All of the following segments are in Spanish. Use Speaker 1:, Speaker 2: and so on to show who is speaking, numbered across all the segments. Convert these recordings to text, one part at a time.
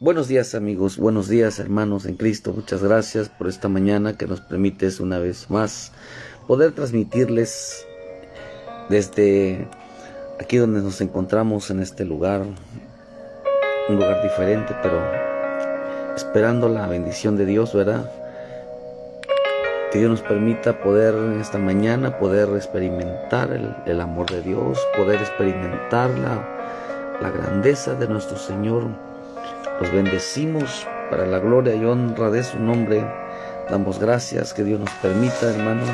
Speaker 1: Buenos días amigos, buenos días hermanos en Cristo. Muchas gracias por esta mañana que nos permites una vez más poder transmitirles desde aquí donde nos encontramos en este lugar, un lugar diferente, pero esperando la bendición de Dios, ¿verdad? Que Dios nos permita poder en esta mañana poder experimentar el amor de Dios, poder experimentar la grandeza de nuestro Señor. Los bendecimos para la gloria y honra de su nombre. Damos gracias que Dios nos permita, hermanos.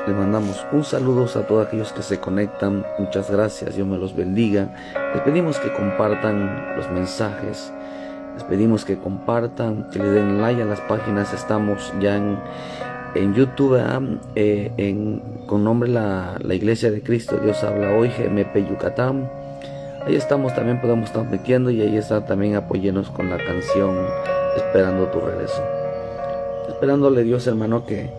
Speaker 1: Les mandamos un saludo a todos aquellos que se conectan. Muchas gracias, Dios me los bendiga. Les pedimos que compartan los mensajes. Les pedimos que compartan, que le den like a las páginas. Estamos ya en YouTube, con nombre la Iglesia de Cristo Dios Habla Hoy, GMP Yucatán. Ahí estamos, también podemos estar metiendo, y ahí está también apoyarnos con la canción Esperando tu regreso. Esperándole Dios, hermano, que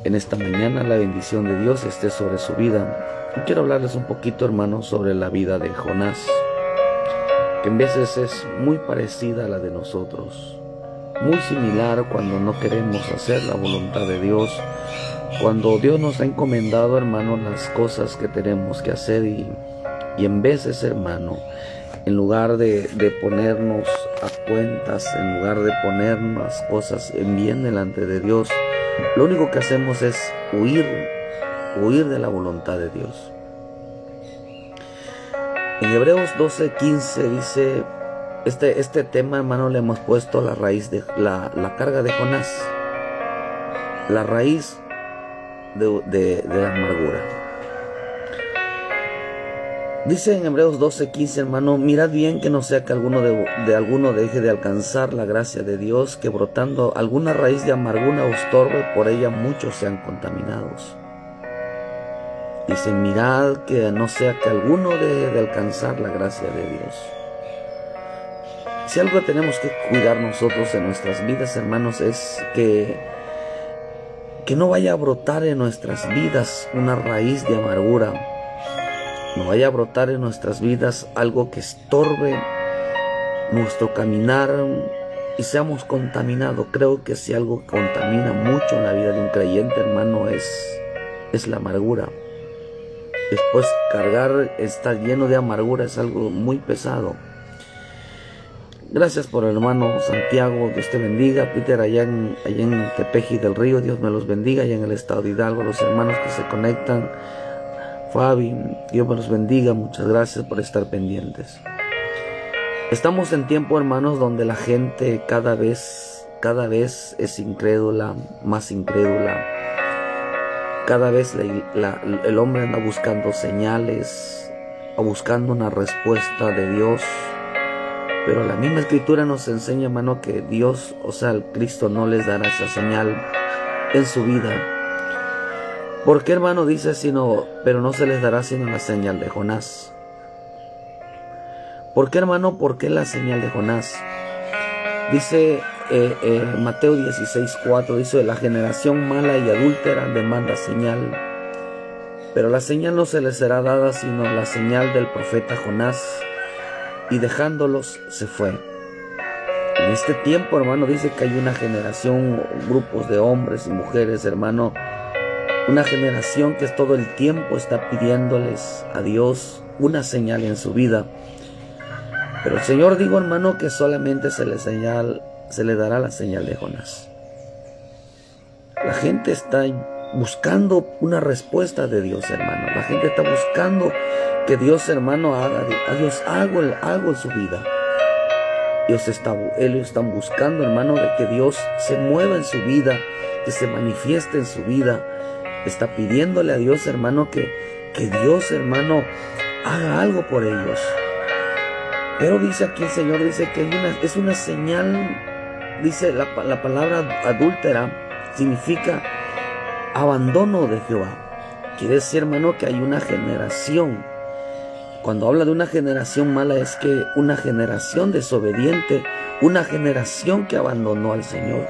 Speaker 1: en esta mañana la bendición de Dios esté sobre su vida. Y quiero hablarles un poquito, hermano, sobre la vida de Jonás, que en veces es muy parecida a la de nosotros, muy similar cuando no queremos hacer la voluntad de Dios, cuando Dios nos ha encomendado, hermano, las cosas que tenemos que hacer, y en veces, hermano, en lugar de ponernos a cuentas, en lugar de poner las cosas en bien delante de Dios, lo único que hacemos es huir de la voluntad de Dios. En Hebreos 12:15 dice, este tema, hermano, le hemos puesto la raíz de la carga de Jonás, la raíz de la amargura. Dice en Hebreos 12:15, hermano, mirad bien que no sea que alguno deje de alcanzar la gracia de Dios, que brotando alguna raíz de amargura os estorbe, por ella muchos sean contaminados. Dice, mirad que no sea que alguno deje de alcanzar la gracia de Dios. Si algo tenemos que cuidar nosotros en nuestras vidas, hermanos, es que no vaya a brotar en nuestras vidas una raíz de amargura. No vaya a brotar en nuestras vidas algo que estorbe nuestro caminar y seamos contaminados. Creo que si algo contamina mucho en la vida de un creyente, hermano, es la amargura. Después estar lleno de amargura es algo muy pesado. Gracias por el hermano Santiago, Dios te bendiga. Peter, allá en Tepeji del Río, Dios me los bendiga. Allá en el estado de Hidalgo, los hermanos que se conectan. Fabi, Dios me los bendiga, muchas gracias por estar pendientes. Estamos en tiempo, hermanos, donde la gente cada vez es incrédula, más incrédula. Cada vez el hombre anda buscando señales, o buscando una respuesta de Dios. Pero la misma Escritura nos enseña, hermano, que Dios, o sea, el Cristo no les dará esa señal en su vida. ¿Por qué, hermano? Dice, pero no se les dará sino la señal de Jonás. ¿Por qué, hermano? ¿Por qué la señal de Jonás? Dice Mateo 16:4, dice, la generación mala y adúltera demanda señal, pero la señal no se les será dada sino la señal del profeta Jonás, y dejándolos se fue. En este tiempo, hermano, dice que hay una generación, grupos de hombres y mujeres, hermano, una generación que todo el tiempo está pidiéndoles a Dios una señal en su vida. Pero el Señor dijo, hermano, que solamente se le dará la señal de Jonás. La gente está buscando una respuesta de Dios, hermano. La gente está buscando que Dios, hermano, haga algo en su vida. Ellos están buscando, hermano, de que Dios se mueva en su vida, que se manifieste en su vida. Está pidiéndole a Dios, hermano, que Dios, hermano, haga algo por ellos. Pero dice aquí el Señor, dice que es una señal, dice la palabra adúltera, significa abandono de Jehová. Quiere decir, hermano, que hay una generación. Cuando habla de una generación mala, es que una generación desobediente, una generación que abandonó al Señor.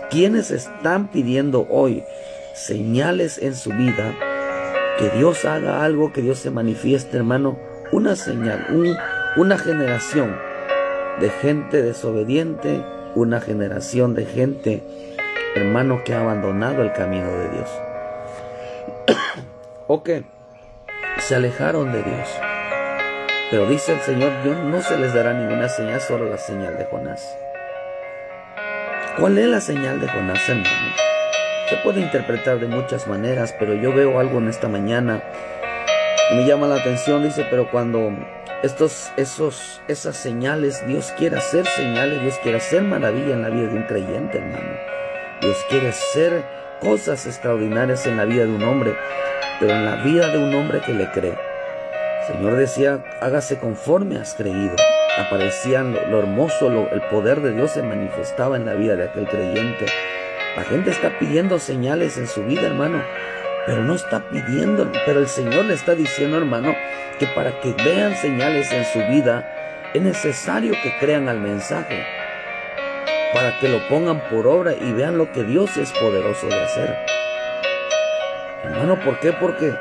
Speaker 1: ¿Quiénes están pidiendo hoy señales en su vida? Que Dios haga algo, que Dios se manifieste, hermano. Una señal, una generación de gente desobediente, una generación de gente, hermano, que ha abandonado el camino de Dios. O que se alejaron de Dios. Pero dice el Señor, Dios no se les dará ninguna señal, solo la señal de Jonás. ¿Cuál es la señal de Jonás, hermano? Se puede interpretar de muchas maneras, pero yo veo algo en esta mañana que me llama la atención. Dice, pero cuando esas señales, Dios quiere hacer señales, Dios quiere hacer maravilla en la vida de un creyente, hermano. Dios quiere hacer cosas extraordinarias en la vida de un hombre, pero en la vida de un hombre que le cree. El Señor decía, hágase conforme has creído. Aparecían lo hermoso, el poder de Dios se manifestaba en la vida de aquel creyente. La gente está pidiendo señales en su vida, hermano, pero no está pidiendo, pero el Señor le está diciendo, hermano, que para que vean señales en su vida, es necesario que crean al mensaje, para que lo pongan por obra y vean lo que Dios es poderoso de hacer. Hermano, ¿por qué? Porque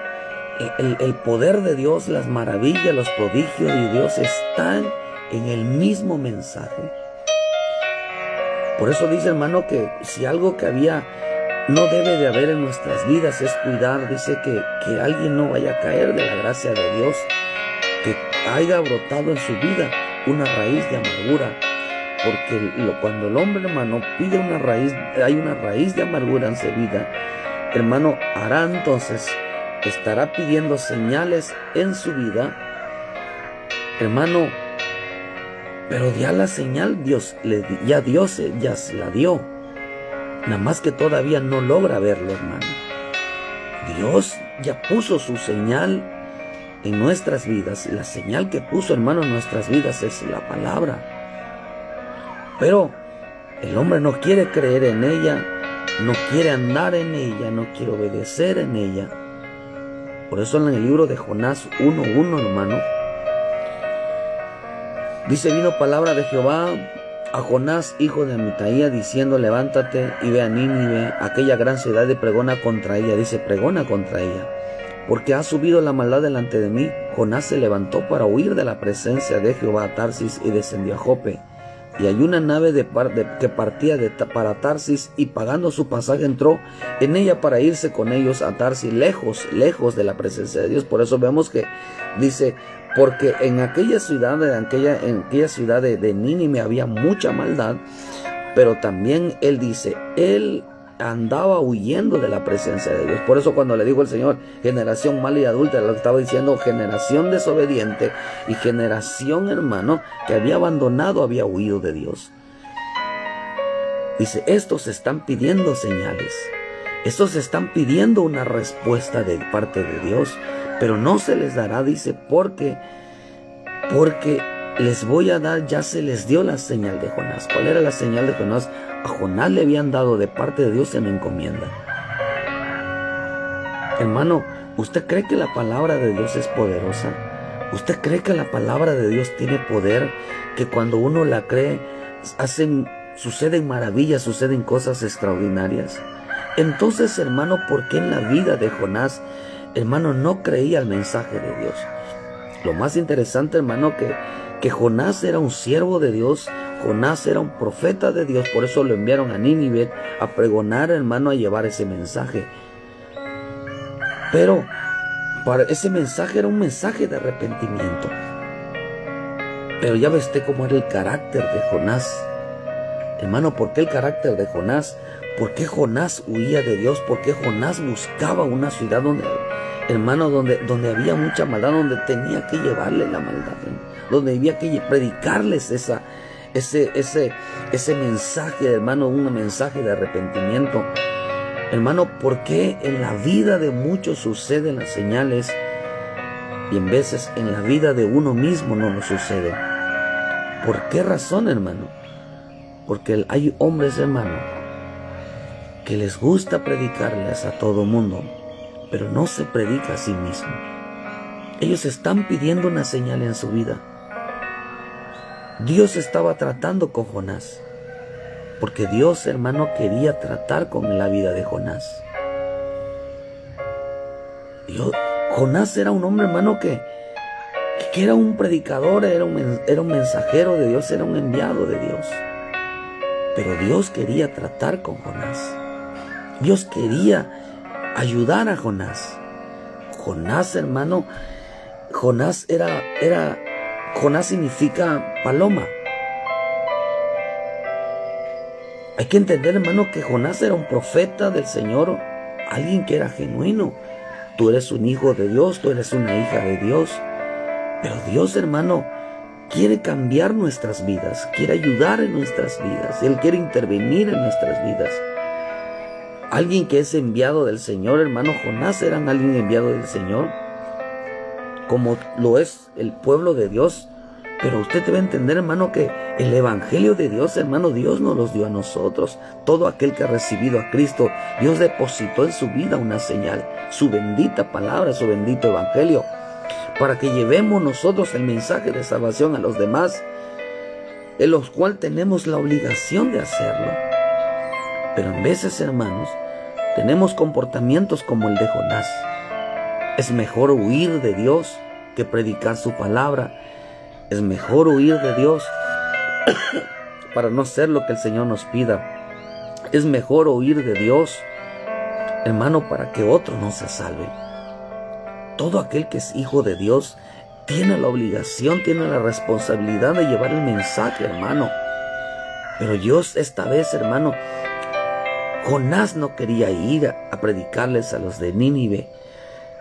Speaker 1: el poder de Dios, las maravillas, los prodigios de Dios están en el mismo mensaje. Por eso dice, hermano, que si algo que no debe de haber en nuestras vidas es cuidar, dice que alguien no vaya a caer de la gracia de Dios, que haya brotado en su vida una raíz de amargura. Porque cuando el hombre, hermano, pide una raíz, hay una raíz de amargura en su vida, hermano, hará entonces, estará pidiendo señales en su vida, hermano, pero ya la señal Dios ya se la dio, nada más que todavía no logra verlo, hermano. Dios ya puso su señal en nuestras vidas. La señal que puso, hermano, en nuestras vidas es la palabra. Pero el hombre no quiere creer en ella, no quiere andar en ella, no quiere obedecer en ella. Por eso en el libro de Jonás 1:1, hermano, dice, vino palabra de Jehová a Jonás, hijo de Amitai, diciendo, levántate y ve a Nínive, aquella gran ciudad, y pregona contra ella. Dice, pregona contra ella, porque ha subido la maldad delante de mí. Jonás se levantó para huir de la presencia de Jehová a Tarsis y descendió a Jope. Y hay una nave que partía para Tarsis, y pagando su pasaje entró en ella para irse con ellos a Tarsis, lejos de la presencia de Dios. Por eso vemos que dice, porque en aquella ciudad, de Nínive había mucha maldad, pero también él dice, él andaba huyendo de la presencia de Dios. Por eso cuando le dijo el Señor, generación mala y adulta, lo que estaba diciendo, generación desobediente y generación, hermano, que había abandonado, había huido de Dios. Dice, estos están pidiendo señales, estos están pidiendo una respuesta de parte de Dios, pero no se les dará, dice, porque les voy a dar, ya se les dio la señal de Jonás. ¿Cuál era la señal de Jonás? A Jonás le habían dado de parte de Dios en encomienda. Hermano, ¿usted cree que la palabra de Dios es poderosa? ¿Usted cree que la palabra de Dios tiene poder? Que cuando uno la cree, suceden maravillas, suceden cosas extraordinarias. Entonces, hermano, ¿por qué en la vida de Jonás, hermano, no creía el mensaje de Dios? Lo más interesante, hermano, que Jonás era un siervo de Dios, Jonás era un profeta de Dios, por eso lo enviaron a Nínive a pregonar, hermano, a llevar ese mensaje. Pero para ese mensaje era un mensaje de arrepentimiento. Pero ya ve usted cómo era el carácter de Jonás. Hermano, ¿por qué el carácter de Jonás? ¿Por qué Jonás huía de Dios? ¿Por qué Jonás buscaba una ciudad donde, hermano, donde había mucha maldad, donde tenía que llevarle la maldad, donde había que predicarles ese mensaje, hermano, un mensaje de arrepentimiento? Hermano, ¿por qué en la vida de muchos suceden las señales y en veces en la vida de uno mismo no lo sucede? ¿Por qué razón, hermano? Porque hay hombres, hermano, que les gusta predicarles a todo mundo, pero no se predica a sí mismo. Ellos están pidiendo una señal en su vida. Dios estaba tratando con Jonás, porque Dios, hermano, quería tratar con la vida de Jonás. Jonás era un hombre, hermano, que que era un predicador, era un mensajero de Dios, era un enviado de Dios. Pero Dios quería tratar con Jonás. Dios quería ayudar a Jonás. Jonás, hermano, Jonás Jonás significa paloma. Hay que entender, hermano, que Jonás era un profeta del Señor, alguien que era genuino. Tú eres un hijo de Dios, tú eres una hija de Dios. Pero Dios, hermano, quiere cambiar nuestras vidas, quiere ayudar en nuestras vidas. Él quiere intervenir en nuestras vidas. Alguien que es enviado del Señor, hermano, Jonás era alguien enviado del Señor, como lo es el pueblo de Dios. Pero usted debe entender, hermano, que el evangelio de Dios, hermano, Dios nos los dio a nosotros. Todo aquel que ha recibido a Cristo, Dios depositó en su vida una señal, su bendita palabra, su bendito evangelio, para que llevemos nosotros el mensaje de salvación a los demás, en los cuales tenemos la obligación de hacerlo. Pero en veces, hermanos, tenemos comportamientos como el de Jonás. Es mejor huir de Dios que predicar su palabra. Es mejor huir de Dios para no hacer lo que el Señor nos pida. Es mejor huir de Dios, hermano, para que otro no se salve. Todo aquel que es hijo de Dios tiene la obligación, tiene la responsabilidad de llevar el mensaje, hermano. Pero Dios esta vez, hermano, Jonás no quería ir a predicarles a los de Nínive,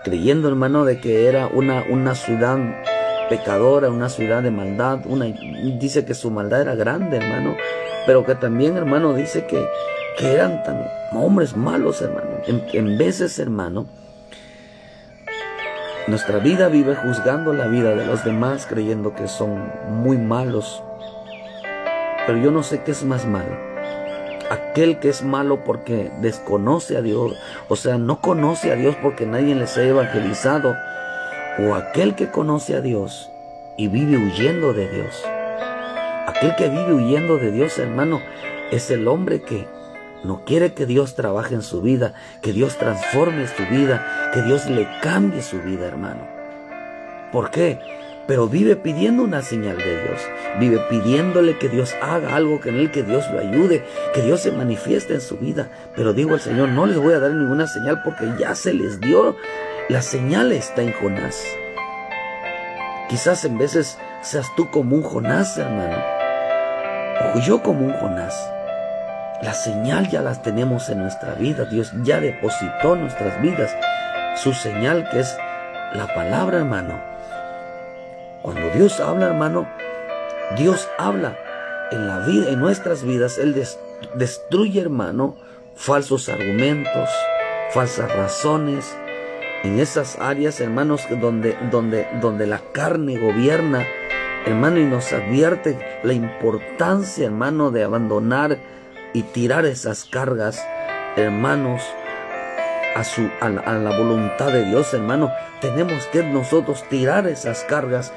Speaker 1: creyendo, hermano, de que era una ciudad pecadora, una ciudad de maldad. Dice que su maldad era grande, hermano, pero que también, hermano, dice que eran tan hombres malos, hermano. En veces, hermano, nuestra vida vive juzgando la vida de los demás, creyendo que son muy malos. Pero yo no sé qué es más malo. Aquel que es malo porque desconoce a Dios, o sea, no conoce a Dios porque nadie les ha evangelizado, o aquel que conoce a Dios y vive huyendo de Dios. Aquel que vive huyendo de Dios, hermano, es el hombre que no quiere que Dios trabaje en su vida, que Dios transforme su vida, que Dios le cambie su vida, hermano. ¿Por qué? Pero vive pidiendo una señal de Dios, vive pidiéndole que Dios haga algo en él, que Dios lo ayude, que Dios se manifieste en su vida. Pero digo al Señor, no les voy a dar ninguna señal porque ya se les dio. La señal está en Jonás. Quizás en veces seas tú como un Jonás, hermano, o yo como un Jonás. La señal ya las tenemos en nuestra vida. Dios ya depositó en nuestras vidas su señal, que es la palabra, hermano. Cuando Dios habla, hermano, Dios habla en la vida, en nuestras vidas. Él destruye, hermano, falsos argumentos, falsas razones. En esas áreas, hermanos, donde la carne gobierna, hermano, y nos advierte la importancia, hermano, de abandonar y tirar esas cargas, hermanos, a la voluntad de Dios, hermano. Tenemos que nosotros tirar esas cargas,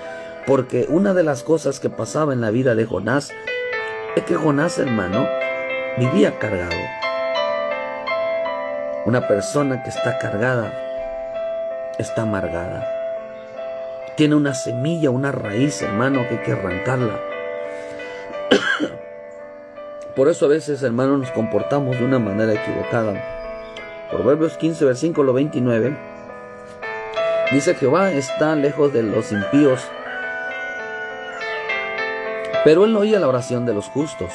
Speaker 1: porque una de las cosas que pasaba en la vida de Jonás es que Jonás, hermano, vivía cargado. Una persona que está cargada está amargada. Tiene una semilla, una raíz, hermano, que hay que arrancarla. Por eso a veces, hermano, nos comportamos de una manera equivocada. Proverbios 15, versículo 29. Dice: Jehová está lejos de los impíos, pero él oye la oración de los justos.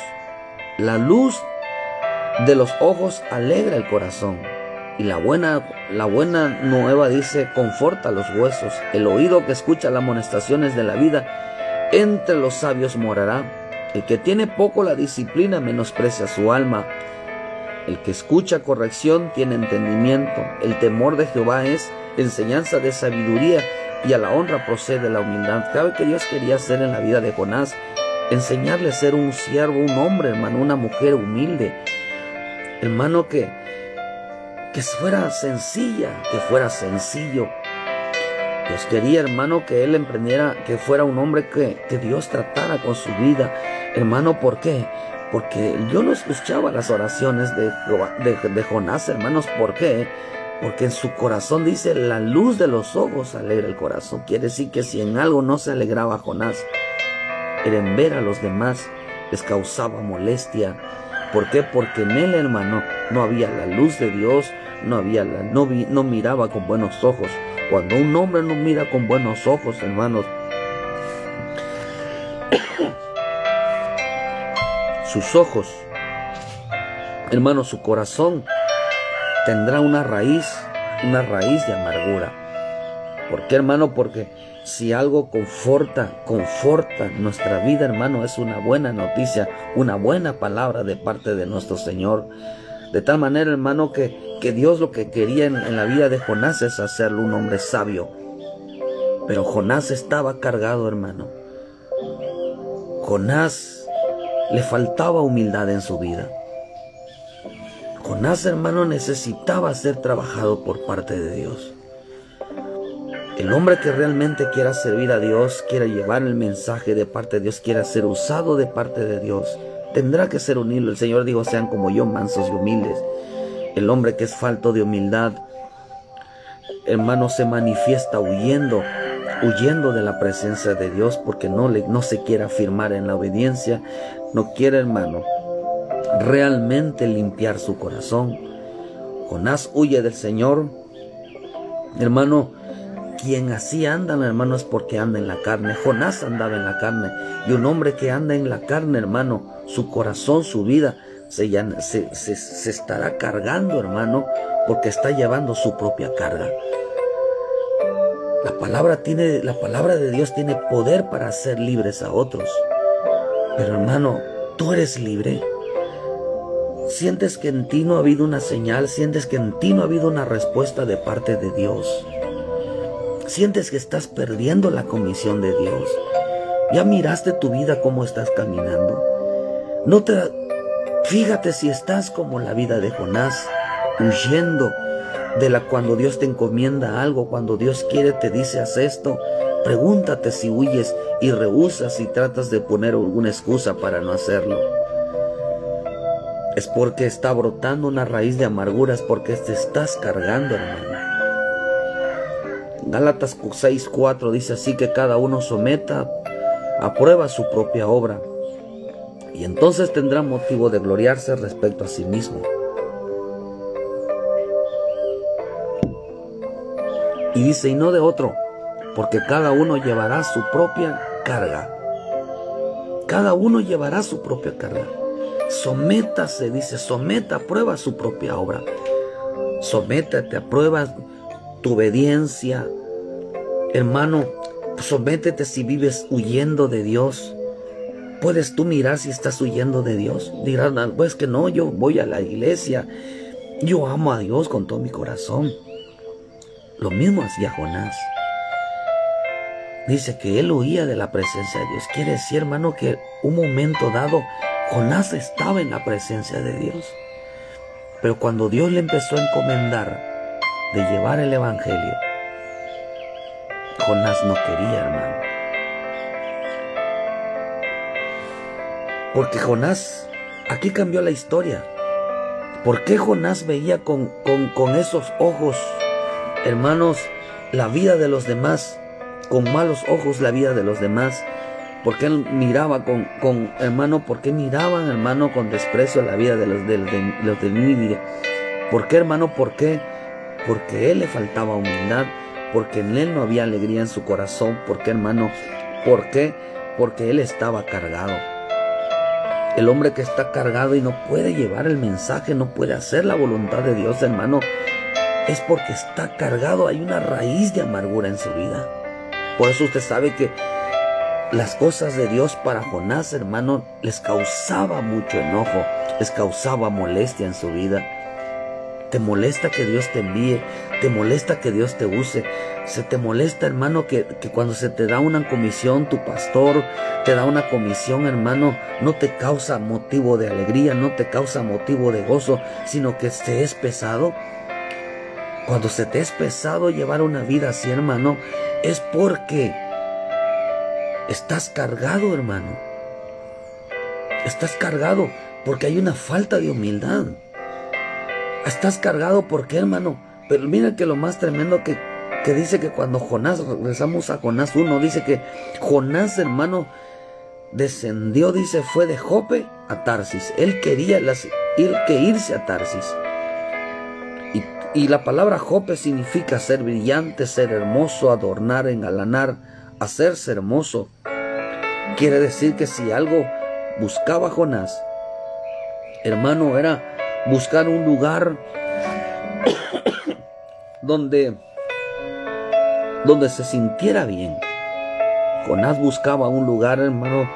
Speaker 1: La luz de los ojos alegra el corazón, y la buena nueva, dice, conforta los huesos. El oído que escucha las amonestaciones de la vida, entre los sabios morará. El que tiene poco la disciplina menosprecia su alma. El que escucha corrección tiene entendimiento. El temor de Jehová es enseñanza de sabiduría, y a la honra procede la humildad. ¿Sabe que Dios quería hacer en la vida de Jonás? Enseñarle a ser un siervo, un hombre, hermano, una mujer humilde, hermano, que fuera sencilla, que fuera sencillo. Dios quería, hermano, que él emprendiera, que fuera un hombre que Dios tratara con su vida, hermano. ¿Por qué? Porque yo no escuchaba las oraciones de Jonás, hermanos. ¿Por qué? Porque en su corazón, dice, la luz de los ojos alegra el corazón. Quiere decir que si en algo no se alegraba Jonás, era en ver a los demás, les causaba molestia. ¿Por qué? Porque en él, hermano, no había la luz de Dios, no miraba con buenos ojos. Cuando un hombre no mira con buenos ojos, hermanos, sus ojos, hermano, su corazón tendrá una raíz de amargura. ¿Por qué, hermano? Porque si algo conforta nuestra vida, hermano, es una buena noticia, una buena palabra de parte de nuestro Señor. De tal manera, hermano, que Dios lo que quería en la vida de Jonás es hacerlo un hombre sabio. Pero Jonás estaba cargado, hermano. Jonás le faltaba humildad en su vida. Jonás, hermano, necesitaba ser trabajado por parte de Dios. El hombre que realmente quiera servir a Dios, quiera llevar el mensaje de parte de Dios, quiera ser usado de parte de Dios, tendrá que ser humilde. El Señor dijo, sean como yo, mansos y humildes. El hombre que es falto de humildad, hermano, se manifiesta huyendo de la presencia de Dios, porque no se quiere afirmar en la obediencia, no quiere, hermano, realmente limpiar su corazón. Jonás huye del Señor, hermano. Quien así anda, hermano, es porque anda en la carne. Jonás andaba en la carne, y un hombre que anda en la carne, hermano, su corazón, su vida se estará cargando, hermano, porque está llevando su propia carga. La palabra de Dios tiene poder para hacer libres a otros. Pero, hermano, tú eres libre. Sientes que en ti no ha habido una señal, sientes que en ti no ha habido una respuesta de parte de Dios. Sientes que estás perdiendo la comisión de Dios. Ya miraste tu vida cómo estás caminando. Fíjate si estás como la vida de Jonás, huyendo cuando Dios te encomienda algo, cuando Dios quiere, te dice, haz esto. Pregúntate si huyes y rehusas y tratas de poner alguna excusa para no hacerlo. Es porque está brotando una raíz de amarguras, porque te estás cargando, hermano. Gálatas 6:4 dice así, que cada uno someta a prueba su propia obra, y entonces tendrá motivo de gloriarse respecto a sí mismo. Y dice, y no de otro, porque cada uno llevará su propia carga. Cada uno llevará su propia carga. Sométase, dice, someta a prueba su propia obra. Sométate a prueba tu obediencia, hermano. Sométete si vives huyendo de Dios. ¿Puedes tú mirar si estás huyendo de Dios? Dirán, pues que no, yo voy a la iglesia, yo amo a Dios con todo mi corazón. Lo mismo hacía Jonás. Dice que él huía de la presencia de Dios. Quiere decir, hermano, que un momento dado Jonás estaba en la presencia de Dios. Pero cuando Dios le empezó a encomendar de llevar el evangelio, Jonás no quería, hermano. Porque Jonás, aquí cambió la historia. ¿Por qué Jonás veía con esos ojos, hermanos, la vida de los demás, con malos ojos la vida de los demás? ¿Por qué él miraba hermano, por qué miraban, hermano, con desprecio la vida de los de Nínive? ¿Por qué, hermano? ¿Por qué? Porque a él le faltaba humildad, porque en él no había alegría en su corazón. ¿Por qué, hermano? ¿Por qué? Porque él estaba cargado. El hombre que está cargado y no puede llevar el mensaje, no puede hacer la voluntad de Dios, hermano, es porque está cargado. Hay una raíz de amargura en su vida. Por eso usted sabe que las cosas de Dios para Jonás, hermano, les causaba mucho enojo, les causaba molestia en su vida. Te molesta que Dios te envíe, te molesta que Dios te use, se te molesta, hermano, que cuando se te da una comisión, tu pastor te da una comisión, hermano, no te causa motivo de alegría, no te causa motivo de gozo, sino que te es pesado. Cuando se te es pesado llevar una vida así, hermano, es porque estás cargado, hermano. Estás cargado porque hay una falta de humildad. Estás cargado, ¿por qué, hermano? Pero mira que lo más tremendo que dice que cuando Jonás, regresamos a Jonás 1, dice que Jonás, hermano, descendió, dice, fue de Jope a Tarsis. Él quería irse a Tarsis. Y la palabra Jope significa ser brillante, ser hermoso, adornar, engalanar, hacerse hermoso. Quiere decir que si algo buscaba Jonás, hermano, era buscar un lugar donde se sintiera bien. Jonás buscaba un lugar, hermano,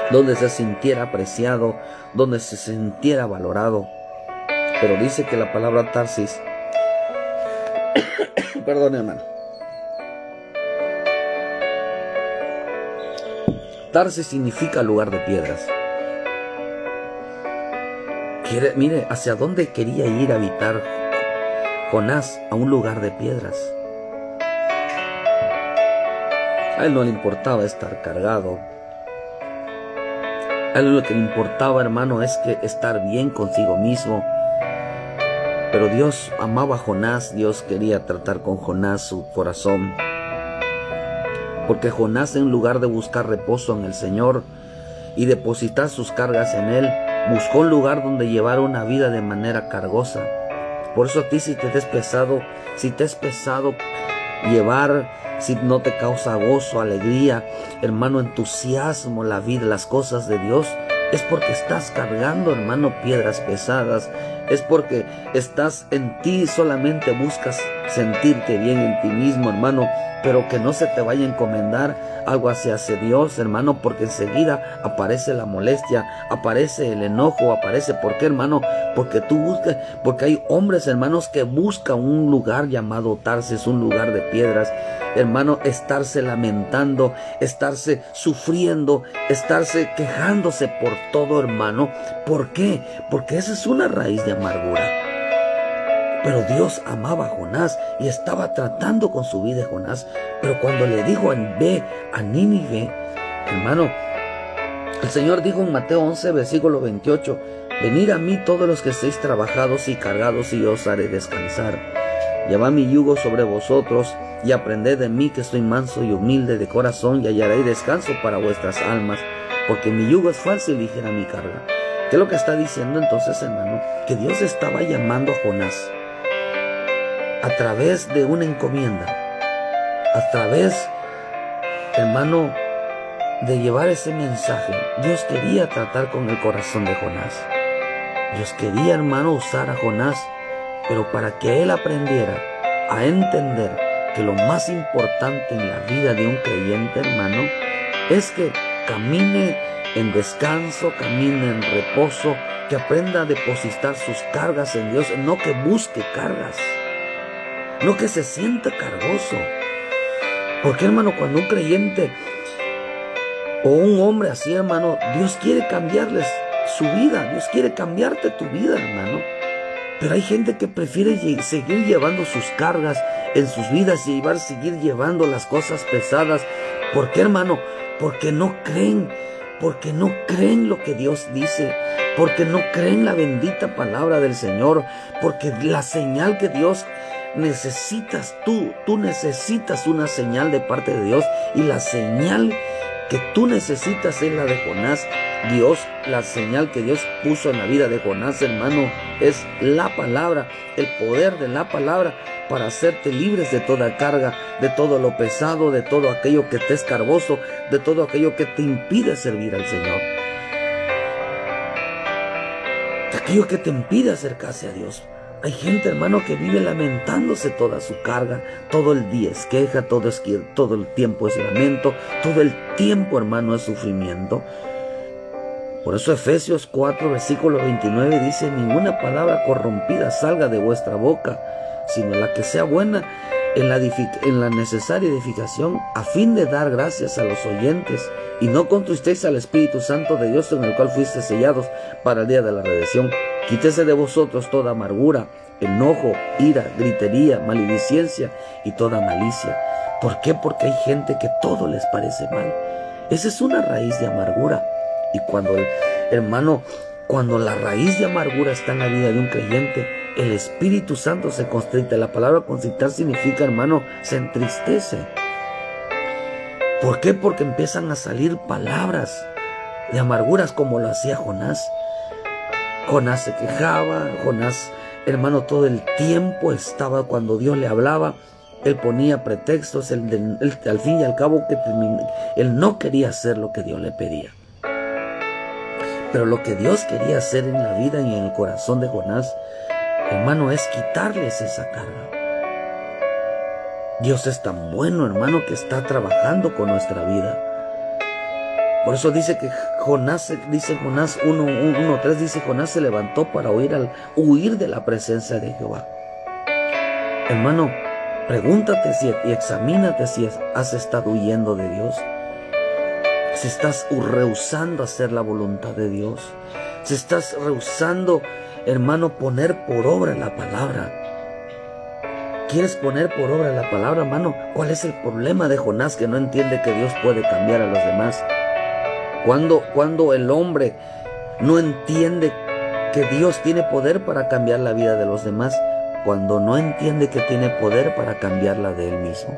Speaker 1: donde se sintiera apreciado, donde se sintiera valorado. Pero dice que la palabra Tarsis, perdón, hermano, Tarsis significa lugar de piedras. Mire, hacia dónde quería ir a habitar Jonás, a un lugar de piedras. A él no le importaba estar cargado. A él lo que le importaba, hermano, es que estar bien consigo mismo. Pero Dios amaba a Jonás. Dios quería tratar con Jonás su corazón. Porque Jonás, en lugar de buscar reposo en el Señor y depositar sus cargas en Él, buscó un lugar donde llevar una vida de manera cargosa. Por eso a ti, si te es pesado llevar, si no te causa gozo, alegría, hermano, entusiasmo, la vida, las cosas de Dios, es porque estás cargando, hermano, piedras pesadas. Es porque estás en ti, solamente buscas sentirte bien en ti mismo, hermano, pero que no se te vaya a encomendar algo hacia Dios, hermano, porque enseguida aparece la molestia, aparece el enojo, aparece, ¿por qué, hermano? Porque tú buscas, porque hay hombres, hermanos, que buscan un lugar llamado Tarsis, un lugar de piedras, hermano, estarse lamentando, estarse sufriendo, estarse quejándose por todo, hermano. ¿Por qué? Porque esa es una raíz de amargura. Pero Dios amaba a Jonás y estaba tratando con su vida de Jonás. Pero cuando le dijo ve a Nínive, hermano, el Señor dijo en Mateo 11, versículo 28, venid a mí todos los que estéis trabajados y cargados, y yo os haré descansar. Llevad mi yugo sobre vosotros y aprended de mí, que soy manso y humilde de corazón, y hallaréis descanso para vuestras almas, porque mi yugo es fácil y ligera mi carga. ¿Qué es lo que está diciendo entonces, hermano? Que Dios estaba llamando a Jonás a través de una encomienda, a través, hermano, de llevar ese mensaje. Dios quería tratar con el corazón de Jonás. Dios quería, hermano, usar a Jonás, pero para que él aprendiera a entender que lo más importante en la vida de un creyente, hermano, es que camine en descanso, camine en reposo, que aprenda a depositar sus cargas en Dios, no que busque cargas, no que se sienta cargoso. Porque, hermano, cuando un creyente o un hombre así, hermano, Dios quiere cambiarles su vida, Dios quiere cambiarte tu vida, hermano. Pero hay gente que prefiere seguir llevando sus cargas en sus vidas y seguir llevando las cosas pesadas. ¿Por qué, hermano? Porque no creen lo que Dios dice, porque no creen la bendita palabra del Señor, porque la señal que Dios necesitas, tú necesitas una señal de parte de Dios, y la señal que tú necesitas es la de Jonás. Dios, la señal que Dios puso en la vida de Jonás, hermano, es la palabra, el poder de la palabra para hacerte libres de toda carga, de todo lo pesado, de todo aquello que te es cargoso, de todo aquello que te impide servir al Señor, de aquello que te impide acercarse a Dios. Hay gente, hermano, que vive lamentándose toda su carga, todo el día es queja, todo el tiempo es lamento, todo el tiempo, hermano, es sufrimiento. Por eso Efesios 4, versículo 29 dice: ninguna palabra corrompida salga de vuestra boca, sino la que sea buena en la necesaria edificación, a fin de dar gracias a los oyentes, y no contristéis al Espíritu Santo de Dios, en el cual fuiste sellados para el día de la redención. Quítese de vosotros toda amargura, enojo, ira, gritería, maledicencia y toda malicia. ¿Por qué? Porque hay gente que todo les parece mal. Esa es una raíz de amargura. Y cuando la raíz de amargura está en la vida de un creyente, el Espíritu Santo se constricta. La palabra constrictar significa, hermano, se entristece. ¿Por qué? Porque empiezan a salir palabras de amarguras como lo hacía Jonás. Jonás se quejaba, Jonás, hermano, todo el tiempo estaba cuando Dios le hablaba. Él ponía pretextos, al fin y al cabo él no quería hacer lo que Dios le pedía. Pero lo que Dios quería hacer en la vida y en el corazón de Jonás, hermano, es quitarles esa carga. Dios es tan bueno, hermano, que está trabajando con nuestra vida. Por eso dice que Jonás 1:3, dice, Jonás se levantó para huir de la presencia de Jehová. Hermano, pregúntate y examínate si has estado huyendo de Dios. Si estás rehusando hacer la voluntad de Dios. Si estás rehusando, hermano, poner por obra la palabra. ¿Quieres poner por obra la palabra, hermano? ¿Cuál es el problema de Jonás, que no entiende que Dios puede cambiar a los demás? Cuando el hombre no entiende que Dios tiene poder para cambiar la vida de los demás, cuando no entiende que tiene poder para cambiarla de él mismo.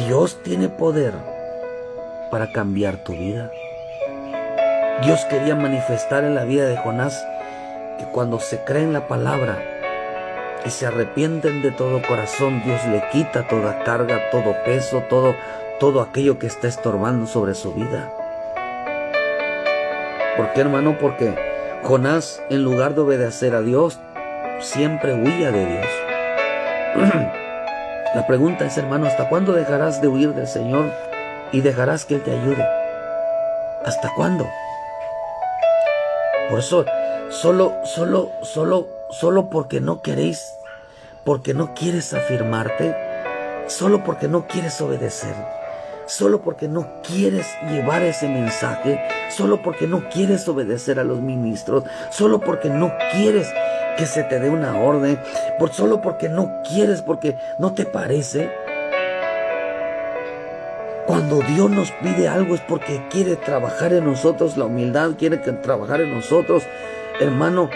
Speaker 1: Dios tiene poder para cambiar tu vida. Dios quería manifestar en la vida de Jonás que cuando se creen la palabra y se arrepienten de todo corazón, Dios le quita toda carga, todo peso, todo aquello que está estorbando sobre su vida. ¿Por qué, hermano? Porque Jonás, en lugar de obedecer a Dios, siempre huía de Dios. La pregunta es, hermano, ¿hasta cuándo dejarás de huir del Señor y dejarás que Él te ayude? ¿Hasta cuándo? Por eso, solo porque no queréis, porque no quieres afirmarte, solo porque no quieres obedecer, solo porque no quieres llevar ese mensaje, solo porque no quieres obedecer a los ministros, solo porque no quieres que se te dé una orden, solo porque no quieres, porque no te parece. Cuando Dios nos pide algo es porque quiere trabajar en nosotros la humildad, quiere trabajar en nosotros, hermano,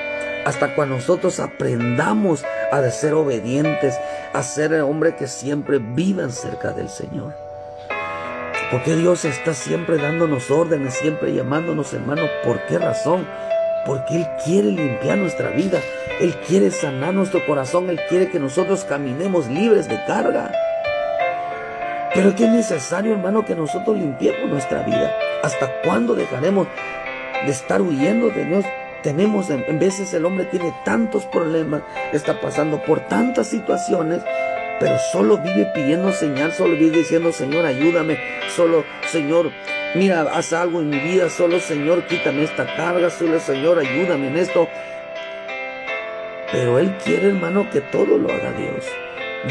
Speaker 1: hasta cuando nosotros aprendamos a ser obedientes, a ser el hombre que siempre vivan cerca del Señor. Porque Dios está siempre dándonos órdenes, siempre llamándonos, hermano. ¿Por qué razón? Porque Él quiere limpiar nuestra vida. Él quiere sanar nuestro corazón. Él quiere que nosotros caminemos libres de carga. Pero es que es necesario, hermano, que nosotros limpiemos nuestra vida. ¿Hasta cuándo dejaremos de estar huyendo de Dios? En veces el hombre tiene tantos problemas, está pasando por tantas situaciones, pero solo vive pidiendo señal, solo vive diciendo, Señor, ayúdame, solo, Señor, mira, haz algo en mi vida, solo, Señor, quítame esta carga, solo, Señor, ayúdame en esto. Pero Él quiere, hermano, que todo lo haga Dios.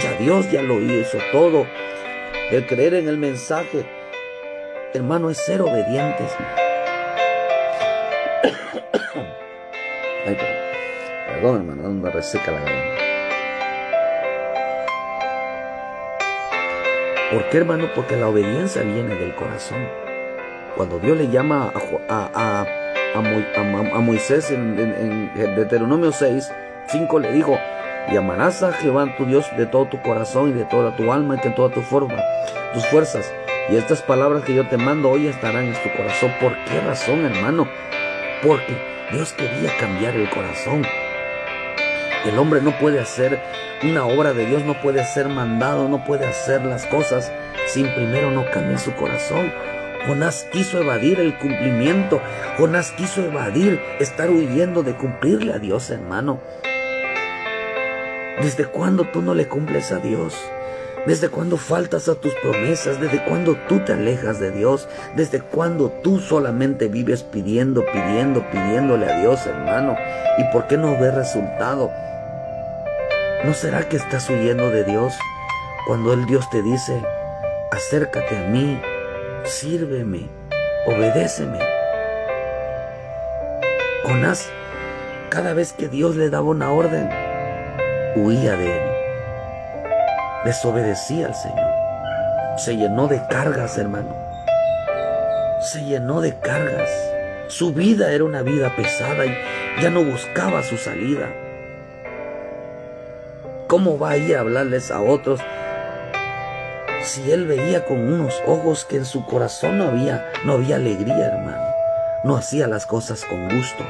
Speaker 1: Ya Dios ya lo hizo todo. El creer en el mensaje, hermano, es ser obedientes. Ay, perdón, hermano, me reseca la garganta. ¿Por qué, hermano? Porque la obediencia viene del corazón. Cuando Dios le llama a Moisés en Deuteronomio 6:5 le dijo, y amarás a Jehová tu Dios de todo tu corazón y de toda tu alma y de toda tus fuerzas. Y estas palabras que yo te mando hoy estarán en tu corazón. ¿Por qué razón, hermano? Porque Dios quería cambiar el corazón. El hombre no puede hacer una obra de Dios, no puede ser mandado, no puede hacer las cosas sin primero no cambiar su corazón. Jonás quiso evadir el cumplimiento. Jonás quiso evadir, estar huyendo de cumplirle a Dios, hermano. ¿Desde cuándo tú no le cumples a Dios? ¿Desde cuándo faltas a tus promesas? ¿Desde cuándo tú te alejas de Dios? ¿Desde cuándo tú solamente vives pidiéndole a Dios, hermano? ¿Y por qué no ves resultado? ¿No será que estás huyendo de Dios cuando Dios te dice, acércate a mí, sírveme, obedéceme? Jonás, cada vez que Dios le daba una orden, huía de él. Desobedecía al Señor. Se llenó de cargas, hermano. Se llenó de cargas. Su vida era una vida pesada y ya no buscaba su salida. ¿Cómo va a ir a hablarles a otros si él veía con unos ojos que en su corazón no había alegría, hermano? No hacía las cosas con gusto.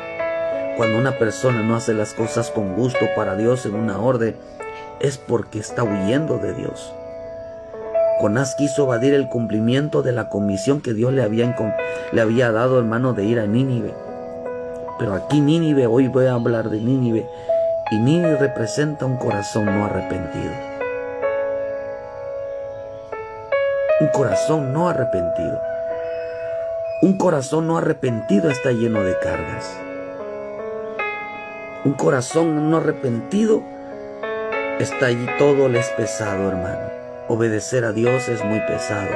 Speaker 1: Cuando una persona no hace las cosas con gusto para Dios en una orden, es porque está huyendo de Dios. Jonás quiso evadir el cumplimiento de la comisión que Dios le había dado, hermano, de ir a Nínive. Pero aquí Nínive, hoy voy a hablar de Nínive, y Nínive representa un corazón no arrepentido. Un corazón no arrepentido. Un corazón no arrepentido está lleno de cargas. Un corazón no arrepentido está allí, todo le es pesado, hermano. Obedecer a Dios es muy pesado.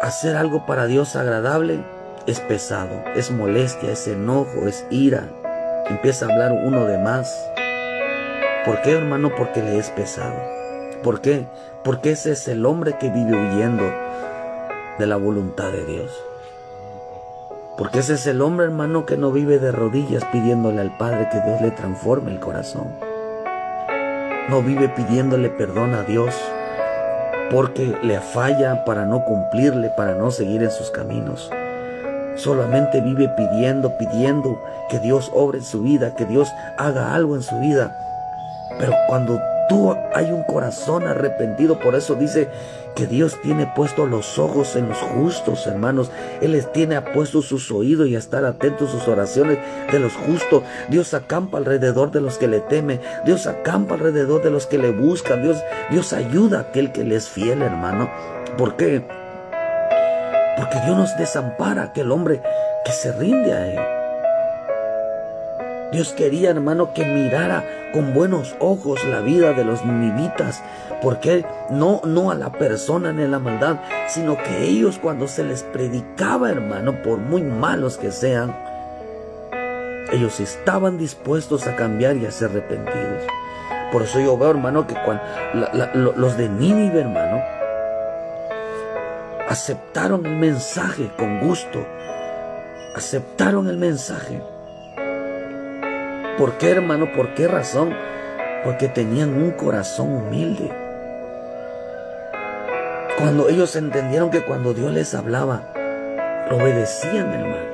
Speaker 1: Hacer algo para Dios agradable es pesado, es molestia, es enojo, es ira. Empieza a hablar uno de más. ¿Por qué, hermano? Porque le es pesado. ¿Por qué? Porque ese es el hombre que vive huyendo de la voluntad de Dios. Porque ese es el hombre, hermano, que no vive de rodillas pidiéndole al Padre que Dios le transforme el corazón. No vive pidiéndole perdón a Dios porque le falla para no cumplirle, para no seguir en sus caminos. Solamente vive pidiendo que Dios obre en su vida, que Dios haga algo en su vida. Pero cuando hay un corazón arrepentido, por eso dice que Dios tiene puestos los ojos en los justos, hermanos. Él les tiene puesto sus oídos y a estar atentos a sus oraciones de los justos. Dios acampa alrededor de los que le temen. Dios acampa alrededor de los que le buscan. Dios ayuda a aquel que le es fiel, hermano. ¿Por qué? Porque Dios nos desampara a aquel hombre que se rinde a Él. Dios quería, hermano, que mirara con buenos ojos la vida de los ninivitas. Porque no a la persona ni a la maldad, sino que ellos, cuando se les predicaba, hermano, por muy malos que sean, ellos estaban dispuestos a cambiar y a ser arrepentidos. Por eso yo veo, hermano, que cuando los de Nínive, hermano, aceptaron el mensaje con gusto. Aceptaron el mensaje. ¿Por qué, hermano? ¿Por qué razón? Porque tenían un corazón humilde. Cuando ellos entendieron que cuando Dios les hablaba, lo obedecían, hermano.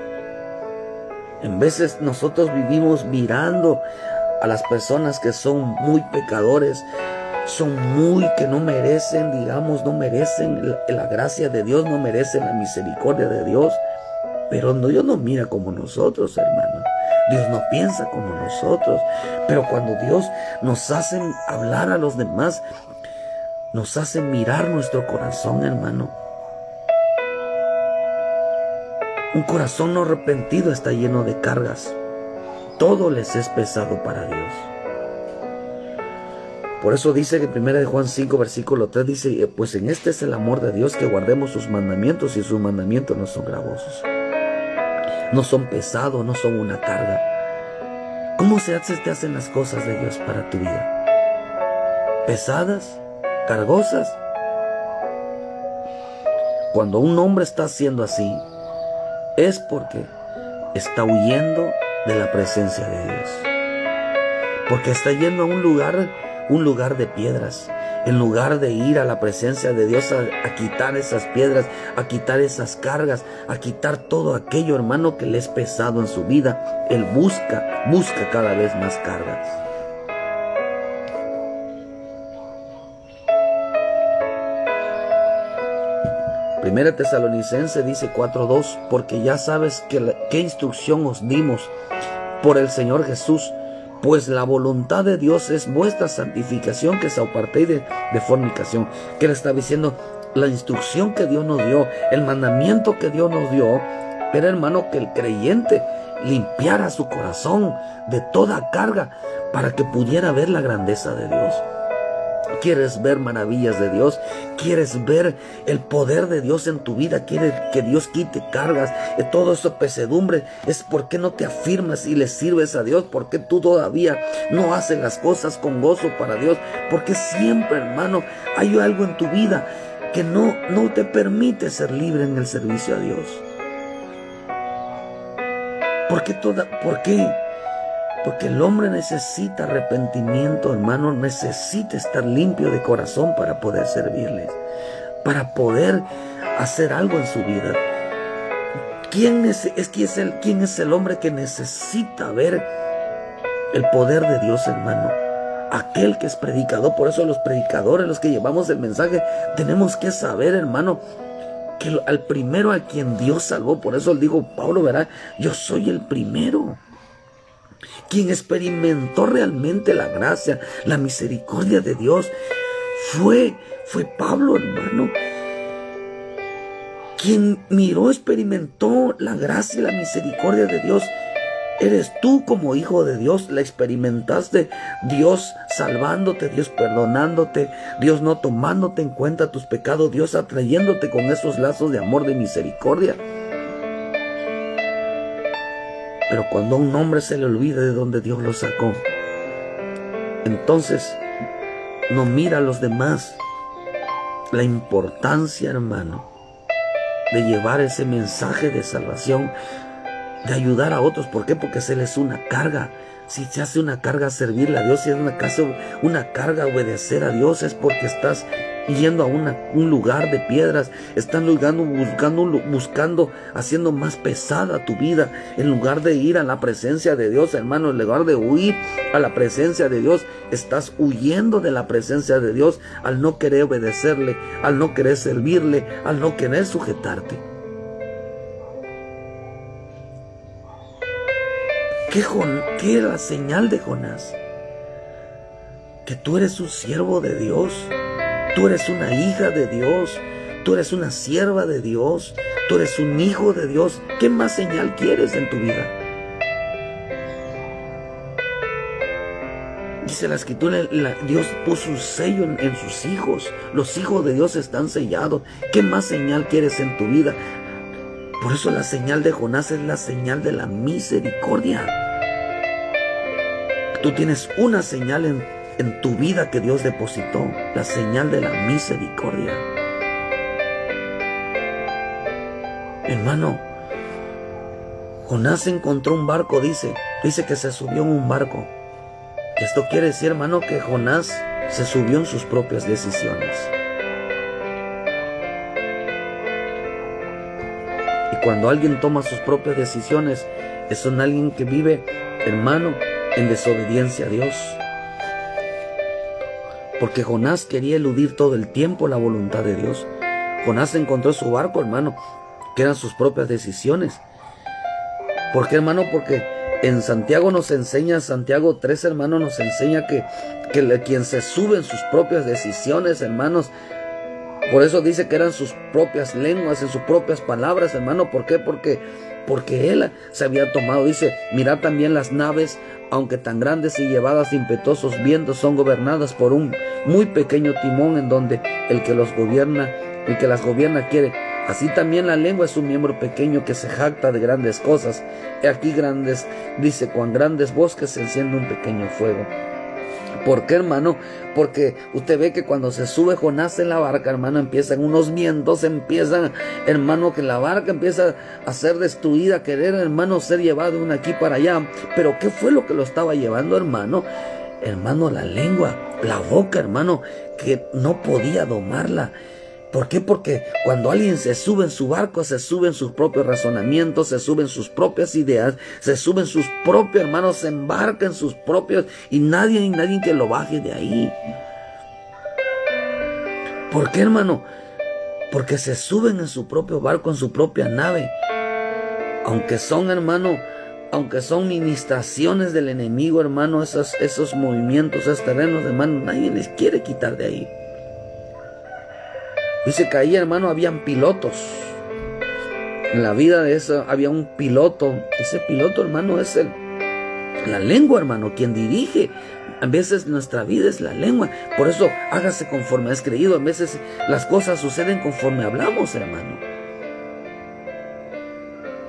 Speaker 1: En veces nosotros vivimos mirando a las personas que son muy pecadores, que no merecen, digamos, no merecen la gracia de Dios, no merecen la misericordia de Dios. Pero Dios no mira como nosotros, hermano. Dios no piensa como nosotros. Pero cuando Dios nos hace hablar a los demás, nos hace mirar nuestro corazón, hermano. Un corazón no arrepentido está lleno de cargas. Todo les es pesado para Dios. Por eso dice que en 1 Juan 5, versículo 3, dice, pues en este es el amor de Dios, que guardemos sus mandamientos, y sus mandamientos no son gravosos. No son pesados, no son una carga. ¿Cómo te hacen las cosas de Dios para tu vida? ¿Pesadas? ¿Cargosas? Cuando un hombre está haciendo así, es porque está huyendo de la presencia de Dios. Porque está yendo a un lugar de piedras. En lugar de ir a la presencia de Dios a quitar esas piedras, a quitar esas cargas, a quitar todo aquello, hermano, que le es pesado en su vida, él busca cada vez más cargas. Primera Tesalonicenses dice 4:2, porque ya sabes qué instrucción os dimos por el Señor Jesús, pues la voluntad de Dios es vuestra santificación, que se apartéis de fornicación. Que le está diciendo la instrucción que Dios nos dio, el mandamiento que Dios nos dio, era, hermano, que el creyente limpiara su corazón de toda carga para que pudiera ver la grandeza de Dios. ¿Quieres ver maravillas de Dios? ¿Quieres ver el poder de Dios en tu vida? ¿Quieres que Dios quite cargas? Todo eso pesadumbre. Es por qué no te afirmas y le sirves a Dios. ¿Por qué tú todavía no haces las cosas con gozo para Dios? Porque siempre, hermano, hay algo en tu vida que no te permite ser libre en el servicio a Dios. ¿Por qué? Porque el hombre necesita arrepentimiento, hermano, necesita estar limpio de corazón para poder servirles, para poder hacer algo en su vida. ¿Quién es el hombre que necesita ver el poder de Dios, hermano? Aquel que es predicador. Por eso los predicadores, los que llevamos el mensaje, tenemos que saber, hermano, que al primero a quien Dios salvó, por eso dijo Pablo, ¿verdad? Yo soy el primero. Quien experimentó realmente la gracia, la misericordia de Dios, fue Pablo, hermano. Quien miró, experimentó la gracia y la misericordia de Dios, eres tú como hijo de Dios. La experimentaste, Dios salvándote, Dios perdonándote, Dios no tomándote en cuenta tus pecados, Dios atrayéndote con esos lazos de amor, de misericordia. Pero cuando a un hombre se le olvida de dónde Dios lo sacó, entonces no mira a los demás. La importancia, hermano, de llevar ese mensaje de salvación, de ayudar a otros. ¿Por qué? Porque se les una carga. Si se hace una carga servirle a Dios, si es una carga obedecer a Dios, es porque estás yendo a un lugar de piedras, estás buscando, haciendo más pesada tu vida, en lugar de ir a la presencia de Dios, hermano, en lugar de huir a la presencia de Dios, estás huyendo de la presencia de Dios al no querer obedecerle, al no querer servirle, al no querer sujetarte. ¿Qué era la señal de Jonás? Que tú eres un siervo de Dios, tú eres una hija de Dios, tú eres una sierva de Dios, tú eres un hijo de Dios. ¿Qué más señal quieres en tu vida? Dice la Escritura, Dios puso un sello en sus hijos. Los hijos de Dios están sellados. ¿Qué más señal quieres en tu vida? Por eso la señal de Jonás es la señal de la misericordia. Tú tienes una señal en tu vida que Dios depositó, la señal de la misericordia. Hermano, Jonás encontró un barco, dice que se subió en un barco. Esto quiere decir, hermano, que Jonás se subió en sus propias decisiones. Y cuando alguien toma sus propias decisiones, es alguien que vive, hermano, en desobediencia a Dios. Porque Jonás quería eludir todo el tiempo la voluntad de Dios. Jonás encontró su barco, hermano, que eran sus propias decisiones. ¿Por qué, hermano? Porque en Santiago nos enseña, Santiago 3, hermano, nos enseña que quien se sube en sus propias decisiones, hermanos, por eso dice que eran sus propias lenguas, en sus propias palabras, hermano. ¿Por qué? Porque él se había tomado, dice, mirad también las naves, aunque tan grandes y llevadas de impetuosos vientos, son gobernadas por un muy pequeño timón, en donde el que las gobierna quiere. Así también la lengua es un miembro pequeño que se jacta de grandes cosas. He aquí grandes, dice, cuán grandes bosques se enciende un pequeño fuego. ¿Por qué, hermano? Porque usted ve que cuando se sube Jonás en la barca, hermano, empiezan unos vientos, hermano, que la barca empieza a ser destruida, a querer, hermano, ser llevado de aquí para allá. Pero ¿qué fue lo que lo estaba llevando, hermano? Hermano, la lengua, la boca, hermano, que no podía domarla. ¿Por qué? Porque cuando alguien se sube en su barco, se suben sus propios razonamientos, se suben sus propias ideas, se suben sus propios, hermanos, se embarca en sus propios, y nadie que lo baje de ahí. ¿Por qué, hermano? Porque se suben en su propio barco, en su propia nave. Aunque son, hermano, aunque son ministraciones del enemigo, hermano, esos movimientos, esos terrenos, hermano, nadie les quiere quitar de ahí. Dice que ahí, hermano, habían pilotos. En la vida de eso había un piloto. Ese piloto, hermano, es la lengua, hermano, quien dirige. A veces nuestra vida es la lengua. Por eso hágase conforme has creído. A veces las cosas suceden conforme hablamos, hermano.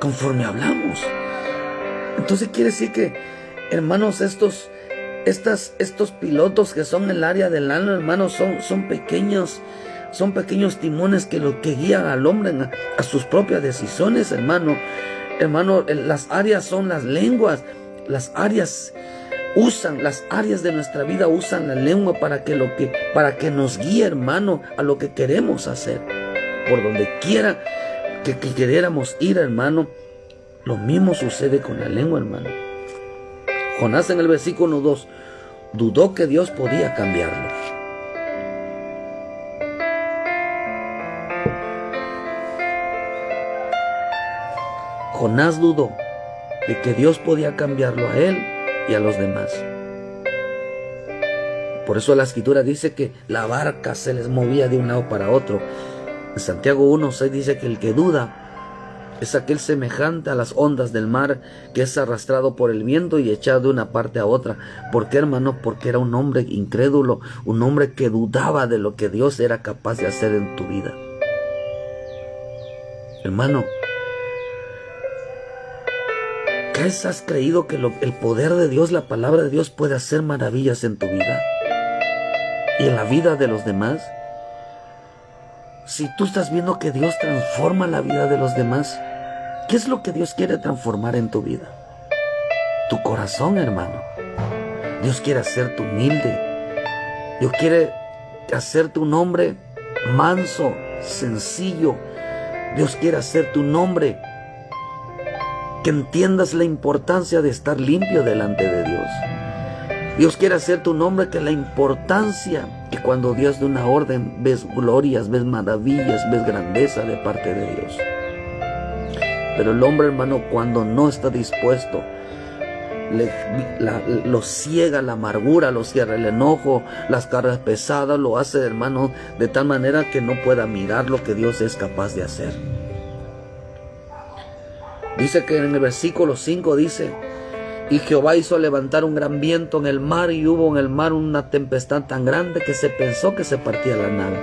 Speaker 1: Conforme hablamos. Entonces quiere decir que, hermanos, estos pilotos que son el área del alma, hermano, son pequeños. Son pequeños timones que guían al hombre a sus propias decisiones, hermano. hermano, las áreas son las lenguas. Las áreas de nuestra vida usan la lengua para que nos guíe, hermano, a lo que queremos hacer. Por donde quiera que queréramos ir, hermano, lo mismo sucede con la lengua, hermano. Jonás, en el versículo 2, dudó que Dios podía cambiarlo. Jonás dudó de que Dios podía cambiarlo a él y a los demás. Por eso la Escritura dice que la barca se les movía de un lado para otro. En Santiago 1:6 dice que el que duda es aquel semejante a las ondas del mar, que es arrastrado por el viento y echado de una parte a otra. ¿Por qué, hermano? Porque era un hombre incrédulo, un hombre que dudaba de lo que Dios era capaz de hacer en tu vida. Hermano, ¿qué has creído que el poder de Dios, la palabra de Dios, puede hacer maravillas en tu vida y en la vida de los demás? Si tú estás viendo que Dios transforma la vida de los demás, ¿qué es lo que Dios quiere transformar en tu vida? Tu corazón, hermano. Dios quiere hacerte humilde. Dios quiere hacerte un hombre manso, sencillo. Dios quiere hacerte un hombre que entiendas la importancia de estar limpio delante de Dios. Dios quiere hacerte un hombre que la importancia, que cuando Dios da una orden, ves glorias, ves maravillas, ves grandeza de parte de Dios. Pero el hombre, hermano, cuando no está dispuesto, lo ciega la amargura, lo cierra el enojo, las cargas pesadas, lo hace, hermano, de tal manera que no pueda mirar lo que Dios es capaz de hacer. Dice que en el versículo 5 dice: y Jehová hizo levantar un gran viento en el mar, y hubo en el mar una tempestad tan grande que se pensó que se partía la nave.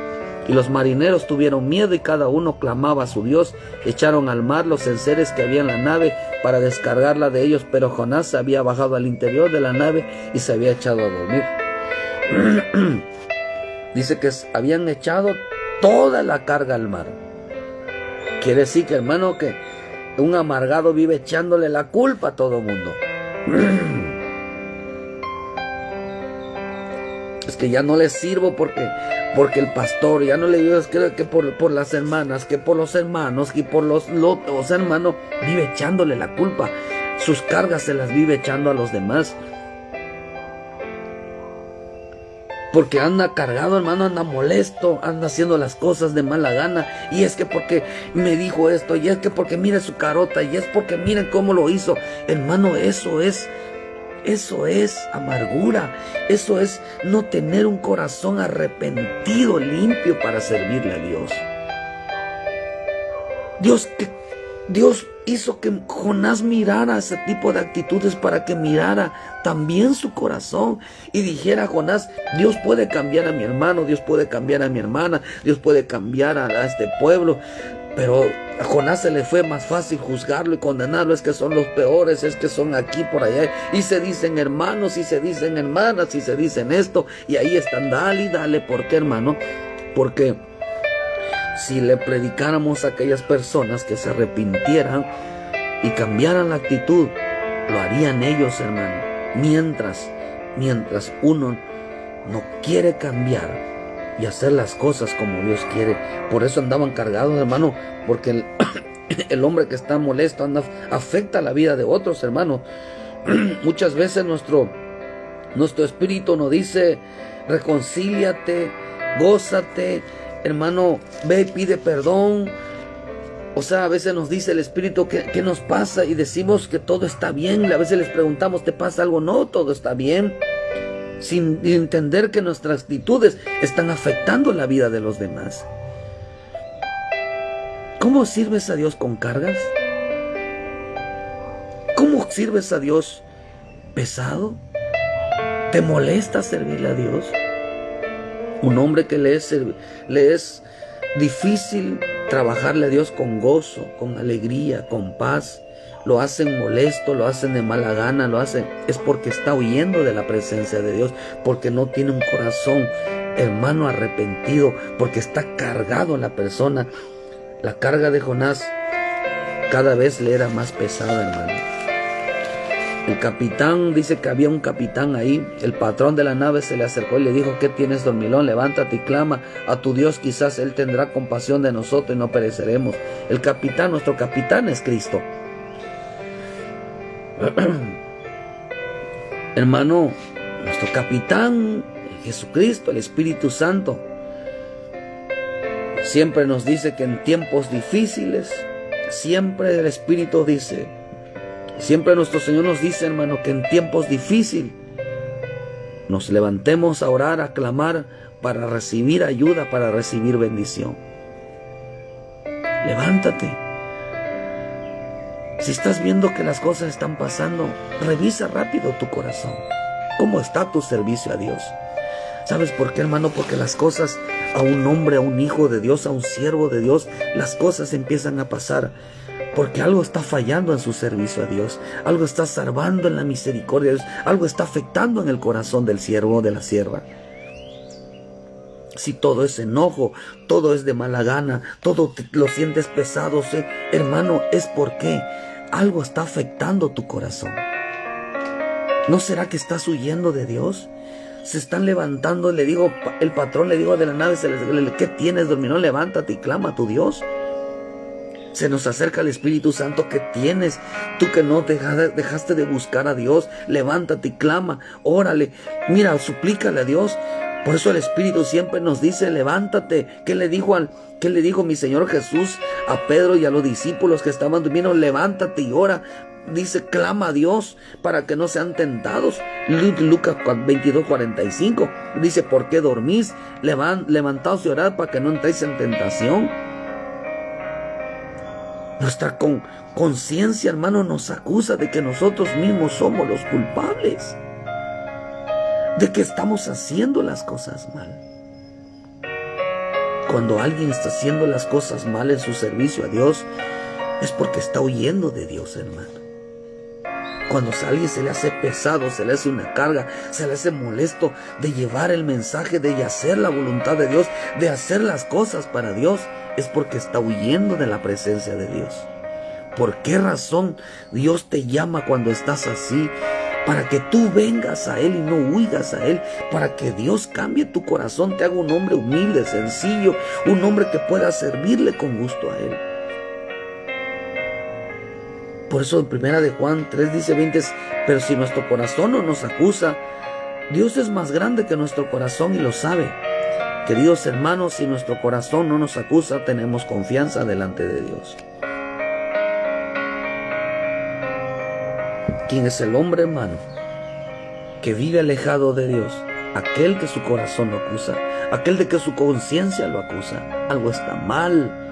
Speaker 1: Y los marineros tuvieron miedo y cada uno clamaba a su Dios. Echaron al mar los enseres que había en la nave para descargarla de ellos, pero Jonás se había bajado al interior de la nave y se había echado a dormir. Dice que habían echado toda la carga al mar. Quiere decir que, hermano, que un amargado vive echándole la culpa a todo el mundo. Es que ya no le sirvo porque el pastor, ya no le digo, es que por las hermanas, que por los hermanos, que por los hermanos, vive echándole la culpa. Sus cargas se las vive echando a los demás. Porque anda cargado, hermano, anda molesto, anda haciendo las cosas de mala gana. Y es que porque me dijo esto, y es que porque mire su carota, y es porque miren cómo lo hizo. Hermano, eso es amargura. Eso es no tener un corazón arrepentido, limpio para servirle a Dios. Dios hizo que Jonás mirara ese tipo de actitudes para que mirara también su corazón y dijera: Jonás, Dios puede cambiar a mi hermano, Dios puede cambiar a mi hermana, Dios puede cambiar a este pueblo. Pero a Jonás se le fue más fácil juzgarlo y condenarlo. Es que son los peores, es que son aquí, por allá. Y se dicen hermanos, y se dicen hermanas, y se dicen esto. Y ahí están, dale y dale. ¿Por qué, hermano? Porque si le predicáramos a aquellas personas que se arrepintieran y cambiaran la actitud, lo harían ellos, hermano. Mientras uno no quiere cambiar y hacer las cosas como Dios quiere. Por eso andaban cargados, hermano, porque el hombre que está molesto afecta la vida de otros, hermano. Muchas veces nuestro espíritu nos dice: reconcíliate, gózate, hermano, ve y pide perdón. O sea, a veces nos dice el Espíritu ¿qué nos pasa? Y decimos que todo está bien. A veces les preguntamos: ¿te pasa algo? No, todo está bien. Sin entender que nuestras actitudes están afectando la vida de los demás. ¿Cómo sirves a Dios con cargas? ¿Cómo sirves a Dios pesado? ¿Te molesta servirle a Dios? Un hombre que le es difícil trabajarle a Dios con gozo, con alegría, con paz, lo hacen molesto, lo hacen de mala gana, es porque está huyendo de la presencia de Dios, porque no tiene un corazón, hermano, arrepentido, porque está cargado la persona. La carga de Jonás cada vez le era más pesada, hermano. El capitán, dice que había un capitán ahí. El patrón de la nave se le acercó y le dijo: ¿qué tienes, dormilón? Levántate y clama a tu Dios, quizás Él tendrá compasión de nosotros y no pereceremos. El capitán, nuestro capitán es Cristo. Hermano, nuestro capitán, Jesucristo, el Espíritu Santo, siempre nos dice que en tiempos difíciles, siempre el Espíritu dice, siempre nuestro Señor nos dice, hermano, que en tiempos difíciles nos levantemos a orar, a clamar para recibir ayuda, para recibir bendición. Levántate. Si estás viendo que las cosas están pasando, revisa rápido tu corazón. ¿Cómo está tu servicio a Dios? ¿Sabes por qué, hermano? Porque las cosas, a un hombre, a un hijo de Dios, a un siervo de Dios, las cosas empiezan a pasar porque algo está fallando en su servicio a Dios, algo está salvando en la misericordia de Dios, algo está afectando en el corazón del siervo o de la sierva. Si todo es enojo, todo es de mala gana, todo lo sientes pesado, hermano, es porque algo está afectando tu corazón. ¿No será que estás huyendo de Dios? Se están levantando, le digo, el patrón le dijo de la nave, ¿qué tienes, dormilón? Levántate y clama a tu Dios. Se nos acerca el Espíritu Santo. ¿Qué tienes? Tú que no dejaste de buscar a Dios, levántate y clama, órale, mira, suplícale a Dios. Por eso el Espíritu siempre nos dice: levántate. ¿Qué le dijo mi Señor Jesús a Pedro y a los discípulos que estaban durmiendo? Levántate y ora. Dice: clama a Dios para que no sean tentados. Lucas 22:45 dice: ¿por qué dormís? Levantaos y orad para que no entréis en tentación. Nuestra conciencia, hermano, nos acusa de que nosotros mismos somos los culpables, de que estamos haciendo las cosas mal. Cuando alguien está haciendo las cosas mal en su servicio a Dios, es porque está huyendo de Dios, hermano. Cuando a alguien se le hace pesado, se le hace una carga, se le hace molesto de llevar el mensaje, de hacer la voluntad de Dios, de hacer las cosas para Dios, es porque está huyendo de la presencia de Dios. ¿Por qué razón Dios te llama cuando estás así? Para que tú vengas a Él y no huigas a Él, para que Dios cambie tu corazón, te haga un hombre humilde, sencillo, un hombre que pueda servirle con gusto a Él. Por eso en 1 de Juan 3 dice 20, pero si nuestro corazón no nos acusa, Dios es más grande que nuestro corazón y lo sabe. Queridos hermanos, si nuestro corazón no nos acusa, tenemos confianza delante de Dios. ¿Quién es el hombre, hermano, que vive alejado de Dios? Aquel que su corazón lo acusa, aquel de que su conciencia lo acusa. Algo está mal.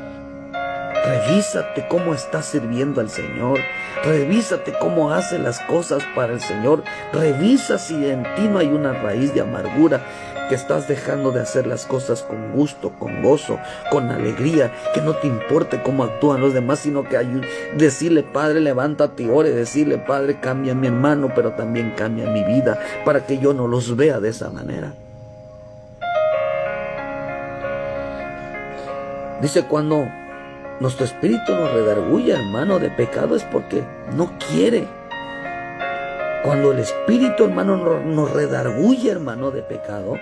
Speaker 1: Revísate cómo estás sirviendo al Señor. Revísate cómo haces las cosas para el Señor. Revisa si en ti no hay una raíz de amargura, que estás dejando de hacer las cosas con gusto, con gozo, con alegría, que no te importe cómo actúan los demás, sino que decirle: Padre, levántate y ore, decirle: Padre, cambia a mi hermano, pero también cambia mi vida, para que yo no los vea de esa manera. Dice: cuando nuestro espíritu nos redarguye, hermano, de pecado, es porque no quiere. Cuando el espíritu, hermano, nos redarguye, hermano, de pecado,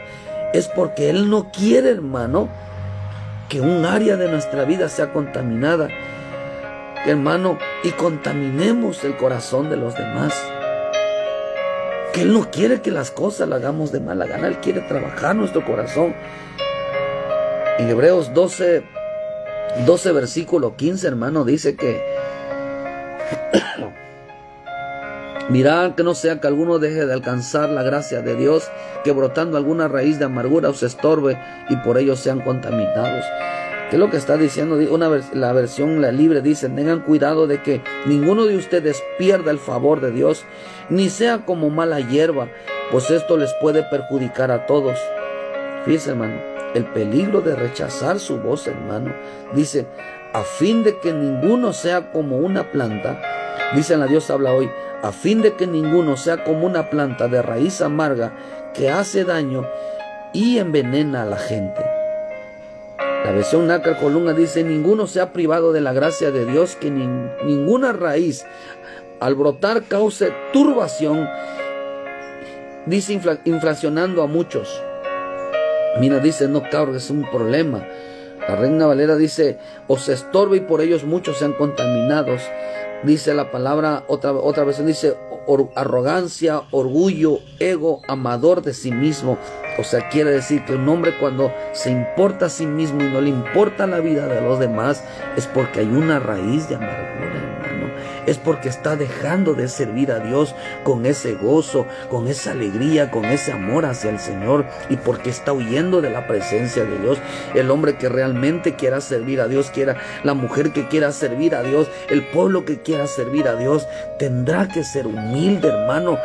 Speaker 1: es porque Él no quiere, hermano, que un área de nuestra vida sea contaminada, hermano, y contaminemos el corazón de los demás. Que Él no quiere que las cosas las hagamos de mala gana. Él quiere trabajar nuestro corazón. En Hebreos 12 versículo 15, hermano, dice que mirad que no sea que alguno deje de alcanzar la gracia de Dios, que brotando alguna raíz de amargura os estorbe y por ello sean contaminados. ¿Qué es lo que está diciendo? La versión la libre dice: tengan cuidado de que ninguno de ustedes pierda el favor de Dios, ni sea como mala hierba, pues esto les puede perjudicar a todos. Fíjense, hermano, el peligro de rechazar su voz, hermano. Dice: a fin de que ninguno sea como una planta, dice la Dios habla hoy, a fin de que ninguno sea como una planta de raíz amarga que hace daño y envenena a la gente. La versión Nácar Colunga dice: ninguno se ha privado de la gracia de Dios, que ninguna raíz al brotar cause turbación, dice, inflacionando a muchos. Mira, dice, no cargues un problema. La Reina Valera dice: os estorba y por ellos muchos sean contaminados. Dice la palabra, otra versión dice: arrogancia, orgullo, ego, amador de sí mismo. O sea, quiere decir que un hombre, cuando se importa a sí mismo y no le importa la vida de los demás, es porque hay una raíz de amargura, hermano. Es porque está dejando de servir a Dios con ese gozo, con esa alegría, con ese amor hacia el Señor, y porque está huyendo de la presencia de Dios. El hombre que realmente quiera servir a Dios, la mujer que quiera servir a Dios, el pueblo que quiera servir a Dios, tendrá que ser humilde, hermano.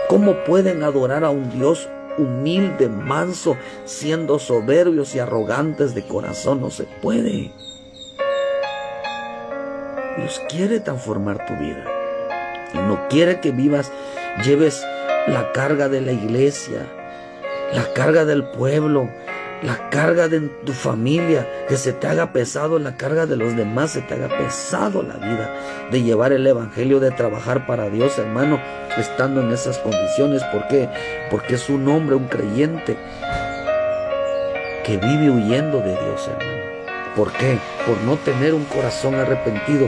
Speaker 1: ¿Cómo pueden adorar a un Dios humilde, manso, siendo soberbios y arrogantes de corazón? No se puede. Dios quiere transformar tu vida y no quiere que lleves la carga de la iglesia, la carga del pueblo, la carga de tu familia, que se te haga pesado la carga de los demás, se te haga pesado la vida de llevar el evangelio, de trabajar para Dios, hermano, estando en esas condiciones. ¿Por qué? Porque es un hombre, un creyente que vive huyendo de Dios, hermano. ¿Por qué? Por no tener un corazón arrepentido.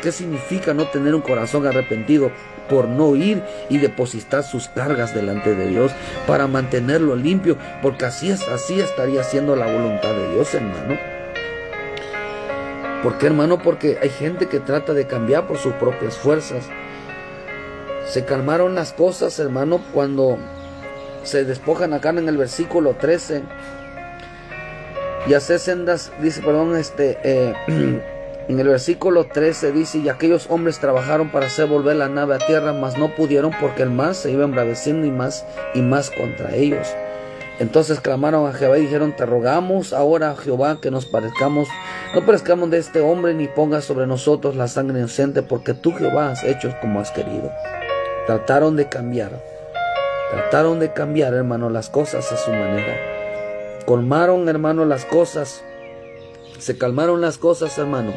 Speaker 1: ¿Qué significa no tener un corazón arrepentido? Por no ir y depositar sus cargas delante de Dios para mantenerlo limpio, porque así estaría haciendo la voluntad de Dios, hermano. ¿Por qué, hermano? Porque hay gente que trata de cambiar por sus propias fuerzas. Se calmaron las cosas, hermano, cuando se despojan acá en el versículo 13. Y hacer sendas, dice, en el versículo 13 dice: y aquellos hombres trabajaron para hacer volver la nave a tierra, mas no pudieron, porque el mar se iba embraveciendo y más contra ellos. Entonces clamaron a Jehová y dijeron: te rogamos ahora, Jehová, que no parezcamos de este hombre, ni pongas sobre nosotros la sangre inocente, porque tú, Jehová, has hecho como has querido. Trataron de cambiar, hermano, las cosas a su manera. Colmaron, hermano, las cosas. Se calmaron las cosas, hermano.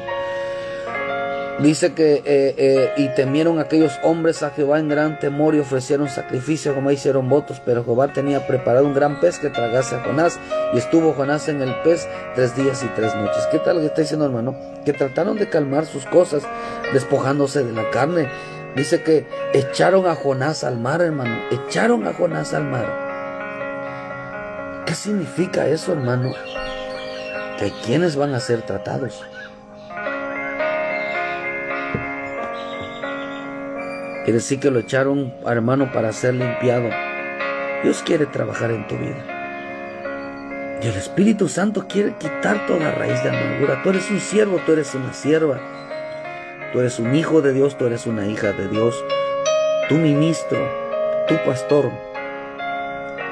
Speaker 1: Dice que y temieron aquellos hombres a Jehová en gran temor, y ofrecieron sacrificio, como hicieron votos. Pero Jehová tenía preparado un gran pez que tragase a Jonás, y estuvo Jonás en el pez 3 días y 3 noches. ¿Qué tal lo que está diciendo, hermano? Que trataron de calmar sus cosas, despojándose de la carne. Dice que echaron a Jonás al mar, hermano. Echaron a Jonás al mar. ¿Qué significa eso, hermano? Que hay quienes van a ser tratados. Quiere decir que lo echaron, hermano, para ser limpiado. Dios quiere trabajar en tu vida. Y el Espíritu Santo quiere quitar toda raíz de amargura. Tú eres un siervo, tú eres una sierva. Tú eres un hijo de Dios, tú eres una hija de Dios. Tu ministro, tu pastor,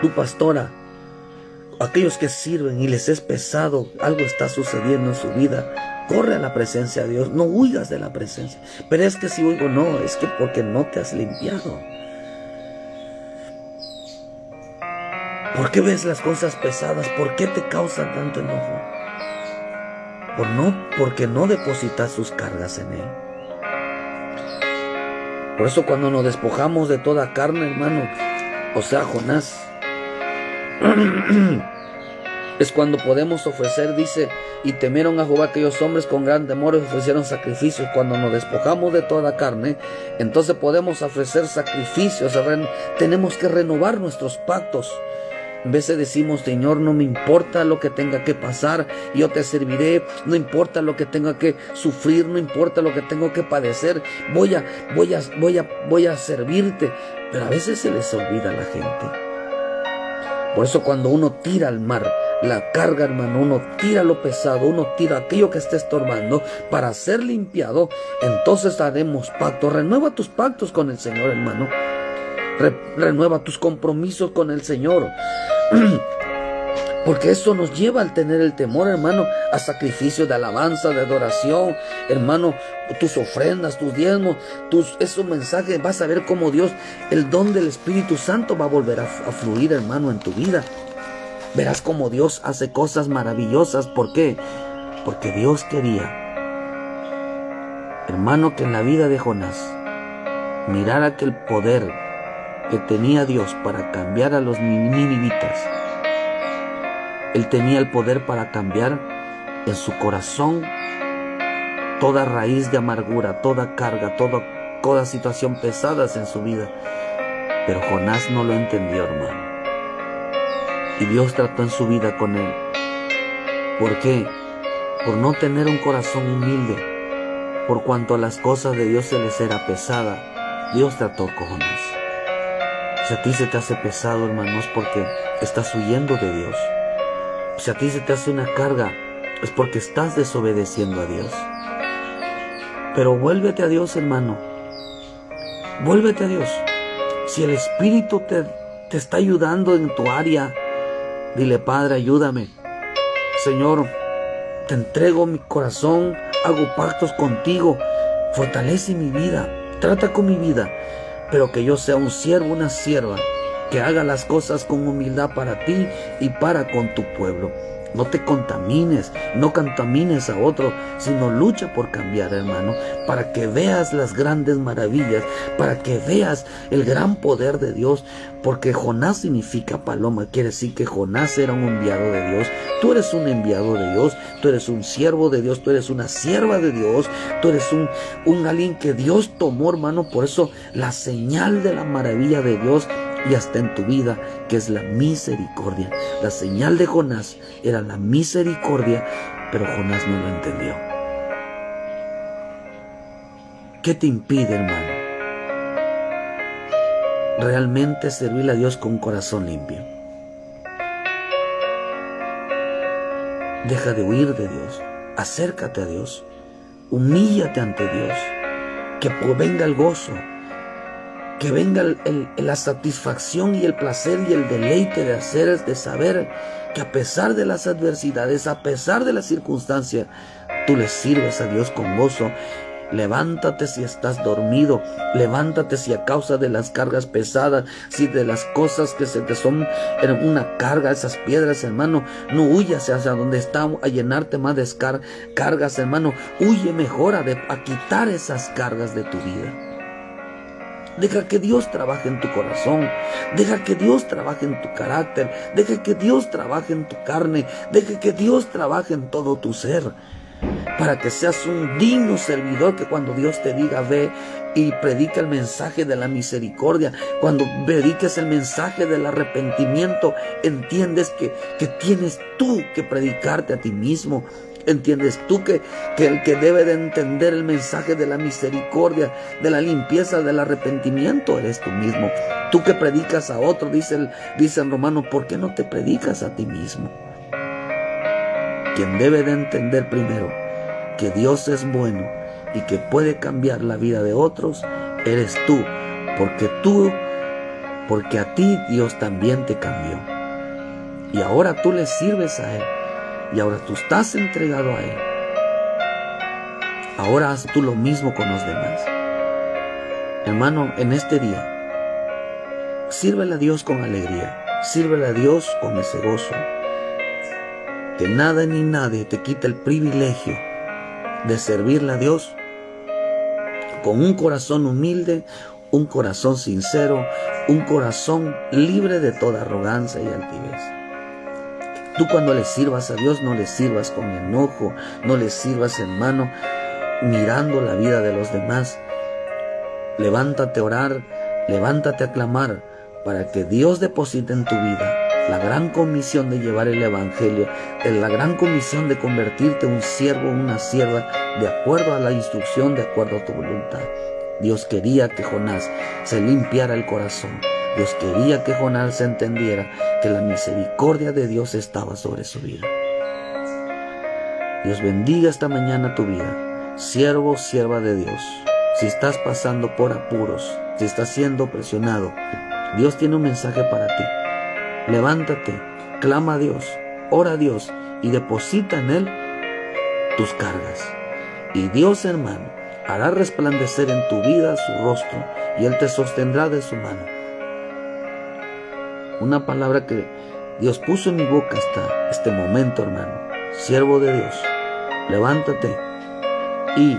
Speaker 1: tu pastora, aquellos que sirven y les es pesado, algo está sucediendo en su vida, corre a la presencia de Dios, no huyas de la presencia. Pero es que si huyo, no, es que porque no te has limpiado. ¿Por qué ves las cosas pesadas? ¿Por qué te causan tanto enojo? Porque no depositas sus cargas en Él. Por eso cuando nos despojamos de toda carne, hermano, o sea, Jonás, es cuando podemos ofrecer, dice, y temieron a Jehová aquellos hombres con gran temor y ofrecieron sacrificios. Cuando nos despojamos de toda carne, entonces podemos ofrecer sacrificios. Tenemos que renovar nuestros pactos. En vez de decimos: Señor, no me importa lo que tenga que pasar, yo te serviré, no importa lo que tenga que sufrir, no importa lo que tengo que padecer, voy a servirte. Pero a veces se les olvida a la gente. Por eso cuando uno tira al mar la carga, hermano, uno tira lo pesado, uno tira aquello que esté estorbando para ser limpiado, entonces haremos pacto. Renueva tus pactos con el Señor, hermano. Renueva tus compromisos con el Señor. Porque eso nos lleva al tener el temor, hermano, a sacrificios de alabanza, de adoración, hermano, tus ofrendas, tus diezmos, esos mensajes. Vas a ver cómo Dios, el don del Espíritu Santo va a volver a fluir, hermano, en tu vida. Verás cómo Dios hace cosas maravillosas. ¿Por qué? Porque Dios quería, hermano, que en la vida de Jonás mirara que el poder que tenía Dios para cambiar a los ninivitas, Él tenía el poder para cambiar en su corazón toda raíz de amargura, toda carga, toda situación pesada en su vida. Pero Jonás no lo entendió, hermano. Y Dios trató en su vida con él. ¿Por qué? Por no tener un corazón humilde. Por cuanto a las cosas de Dios se les era pesada, Dios trató con Jonás. Si a ti se te hace pesado, hermano, es porque estás huyendo de Dios. Si a ti se te hace una carga, es porque estás desobedeciendo a Dios. Pero vuélvete a Dios, hermano. Vuélvete a Dios. Si el Espíritu te está ayudando en tu área, dile: Padre, ayúdame. Señor, te entrego mi corazón, hago pactos contigo, fortalece mi vida, trata con mi vida, pero que yo sea un siervo, una sierva, que haga las cosas con humildad para ti y para con tu pueblo. No te contamines, no contamines a otro, sino lucha por cambiar, hermano, para que veas las grandes maravillas, para que veas el gran poder de Dios, porque Jonás significa paloma, quiere decir que Jonás era un enviado de Dios. Tú eres un enviado de Dios, tú eres un siervo de Dios, tú eres una sierva de Dios, tú eres un alguien que Dios tomó, hermano. Por eso la señal de la maravilla de Dios y hasta en tu vida, que es la misericordia. La señal de Jonás era la misericordia, pero Jonás no lo entendió. ¿Qué te impide, hermano, realmente servirle a Dios con un corazón limpio? Deja de huir de Dios, acércate a Dios, humíllate ante Dios, que venga el gozo, que venga la satisfacción y el placer y el deleite de saber que a pesar de las adversidades, a pesar de las circunstancias, tú le sirves a Dios con gozo. Levántate si estás dormido, levántate si a causa de las cargas pesadas, si de las cosas que se te son una carga, esas piedras, hermano, no huyas hacia donde está a llenarte más de cargas, hermano. Huye mejor a quitar esas cargas de tu vida. Deja que Dios trabaje en tu corazón, deja que Dios trabaje en tu carácter, deja que Dios trabaje en tu carne, deja que Dios trabaje en todo tu ser, para que seas un digno servidor, que cuando Dios te diga ve y predica el mensaje de la misericordia, cuando prediques el mensaje del arrepentimiento, entiendes que tienes tú que predicarte a ti mismo. ¿Entiendes tú que el que debe de entender el mensaje de la misericordia, de la limpieza, del arrepentimiento, eres tú mismo? Tú que predicas a otro, dice en Romanos, ¿por qué no te predicas a ti mismo? Quien debe de entender primero que Dios es bueno y que puede cambiar la vida de otros, eres tú, porque a ti Dios también te cambió. Y ahora tú le sirves a Él. Y ahora tú estás entregado a Él. Ahora haz tú lo mismo con los demás. Hermano, en este día, sírvele a Dios con alegría. Sírvele a Dios con ese gozo. Que nada ni nadie te quite el privilegio de servirle a Dios con un corazón humilde, un corazón sincero, un corazón libre de toda arrogancia y altivez. Tú cuando le sirvas a Dios, no le sirvas con enojo, no le sirvas, hermano, mirando la vida de los demás. Levántate a orar, levántate a clamar para que Dios deposite en tu vida la gran comisión de llevar el evangelio, la gran comisión de convertirte en un siervo, una sierva, de acuerdo a la instrucción, de acuerdo a tu voluntad. Dios quería que Jonás se limpiara el corazón. Dios quería que Jonás entendiera que la misericordia de Dios estaba sobre su vida. Dios bendiga esta mañana tu vida, siervo, sierva de Dios. Si estás pasando por apuros, si estás siendo presionado, Dios tiene un mensaje para ti. Levántate, clama a Dios, ora a Dios y deposita en Él tus cargas. Y Dios, hermano, hará resplandecer en tu vida su rostro y Él te sostendrá de su mano. Una palabra que Dios puso en mi boca hasta este momento, hermano. Siervo de Dios, levántate y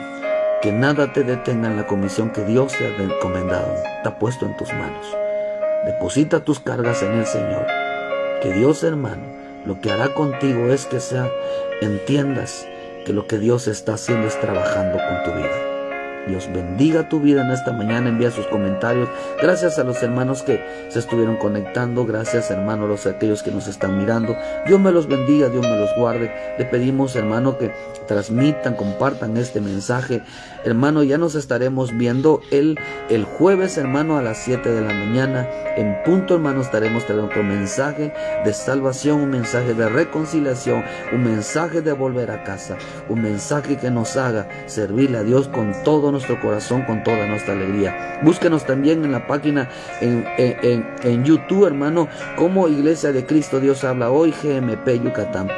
Speaker 1: que nada te detenga en la comisión que Dios te ha encomendado, te ha puesto en tus manos. Deposita tus cargas en el Señor. Que Dios, hermano, lo que hará contigo es que entiendas que lo que Dios está haciendo es trabajando con tu vida. Dios bendiga tu vida en esta mañana. Envía sus comentarios. Gracias a los hermanos que se estuvieron conectando. Gracias, hermanos, a aquellos que nos están mirando. Dios me los bendiga, Dios me los guarde. Le pedimos, hermano, que transmitan, compartan este mensaje. Hermano, ya nos estaremos viendo el jueves, hermano, a las 7 de la mañana. En punto, hermano, estaremos trayendo otro mensaje de salvación, un mensaje de reconciliación, un mensaje de volver a casa, un mensaje que nos haga servirle a Dios con todo nuestro corazón, con toda nuestra alegría. Búsquenos también en la página en YouTube, hermano, como Iglesia de Cristo Dios Habla Hoy, GMP Yucatán.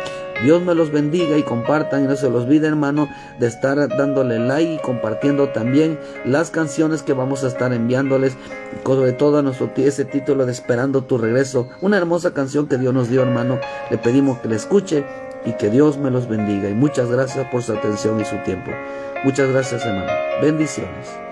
Speaker 1: Dios me los bendiga y compartan, y no se los olvide, hermano, de estar dándole like y compartiendo también las canciones que vamos a estar enviándoles, sobre todo a ese título de Esperando tu regreso, una hermosa canción que Dios nos dio, hermano. Le pedimos que la escuche y que Dios me los bendiga, y muchas gracias por su atención y su tiempo. Muchas gracias, hermano. Bendiciones.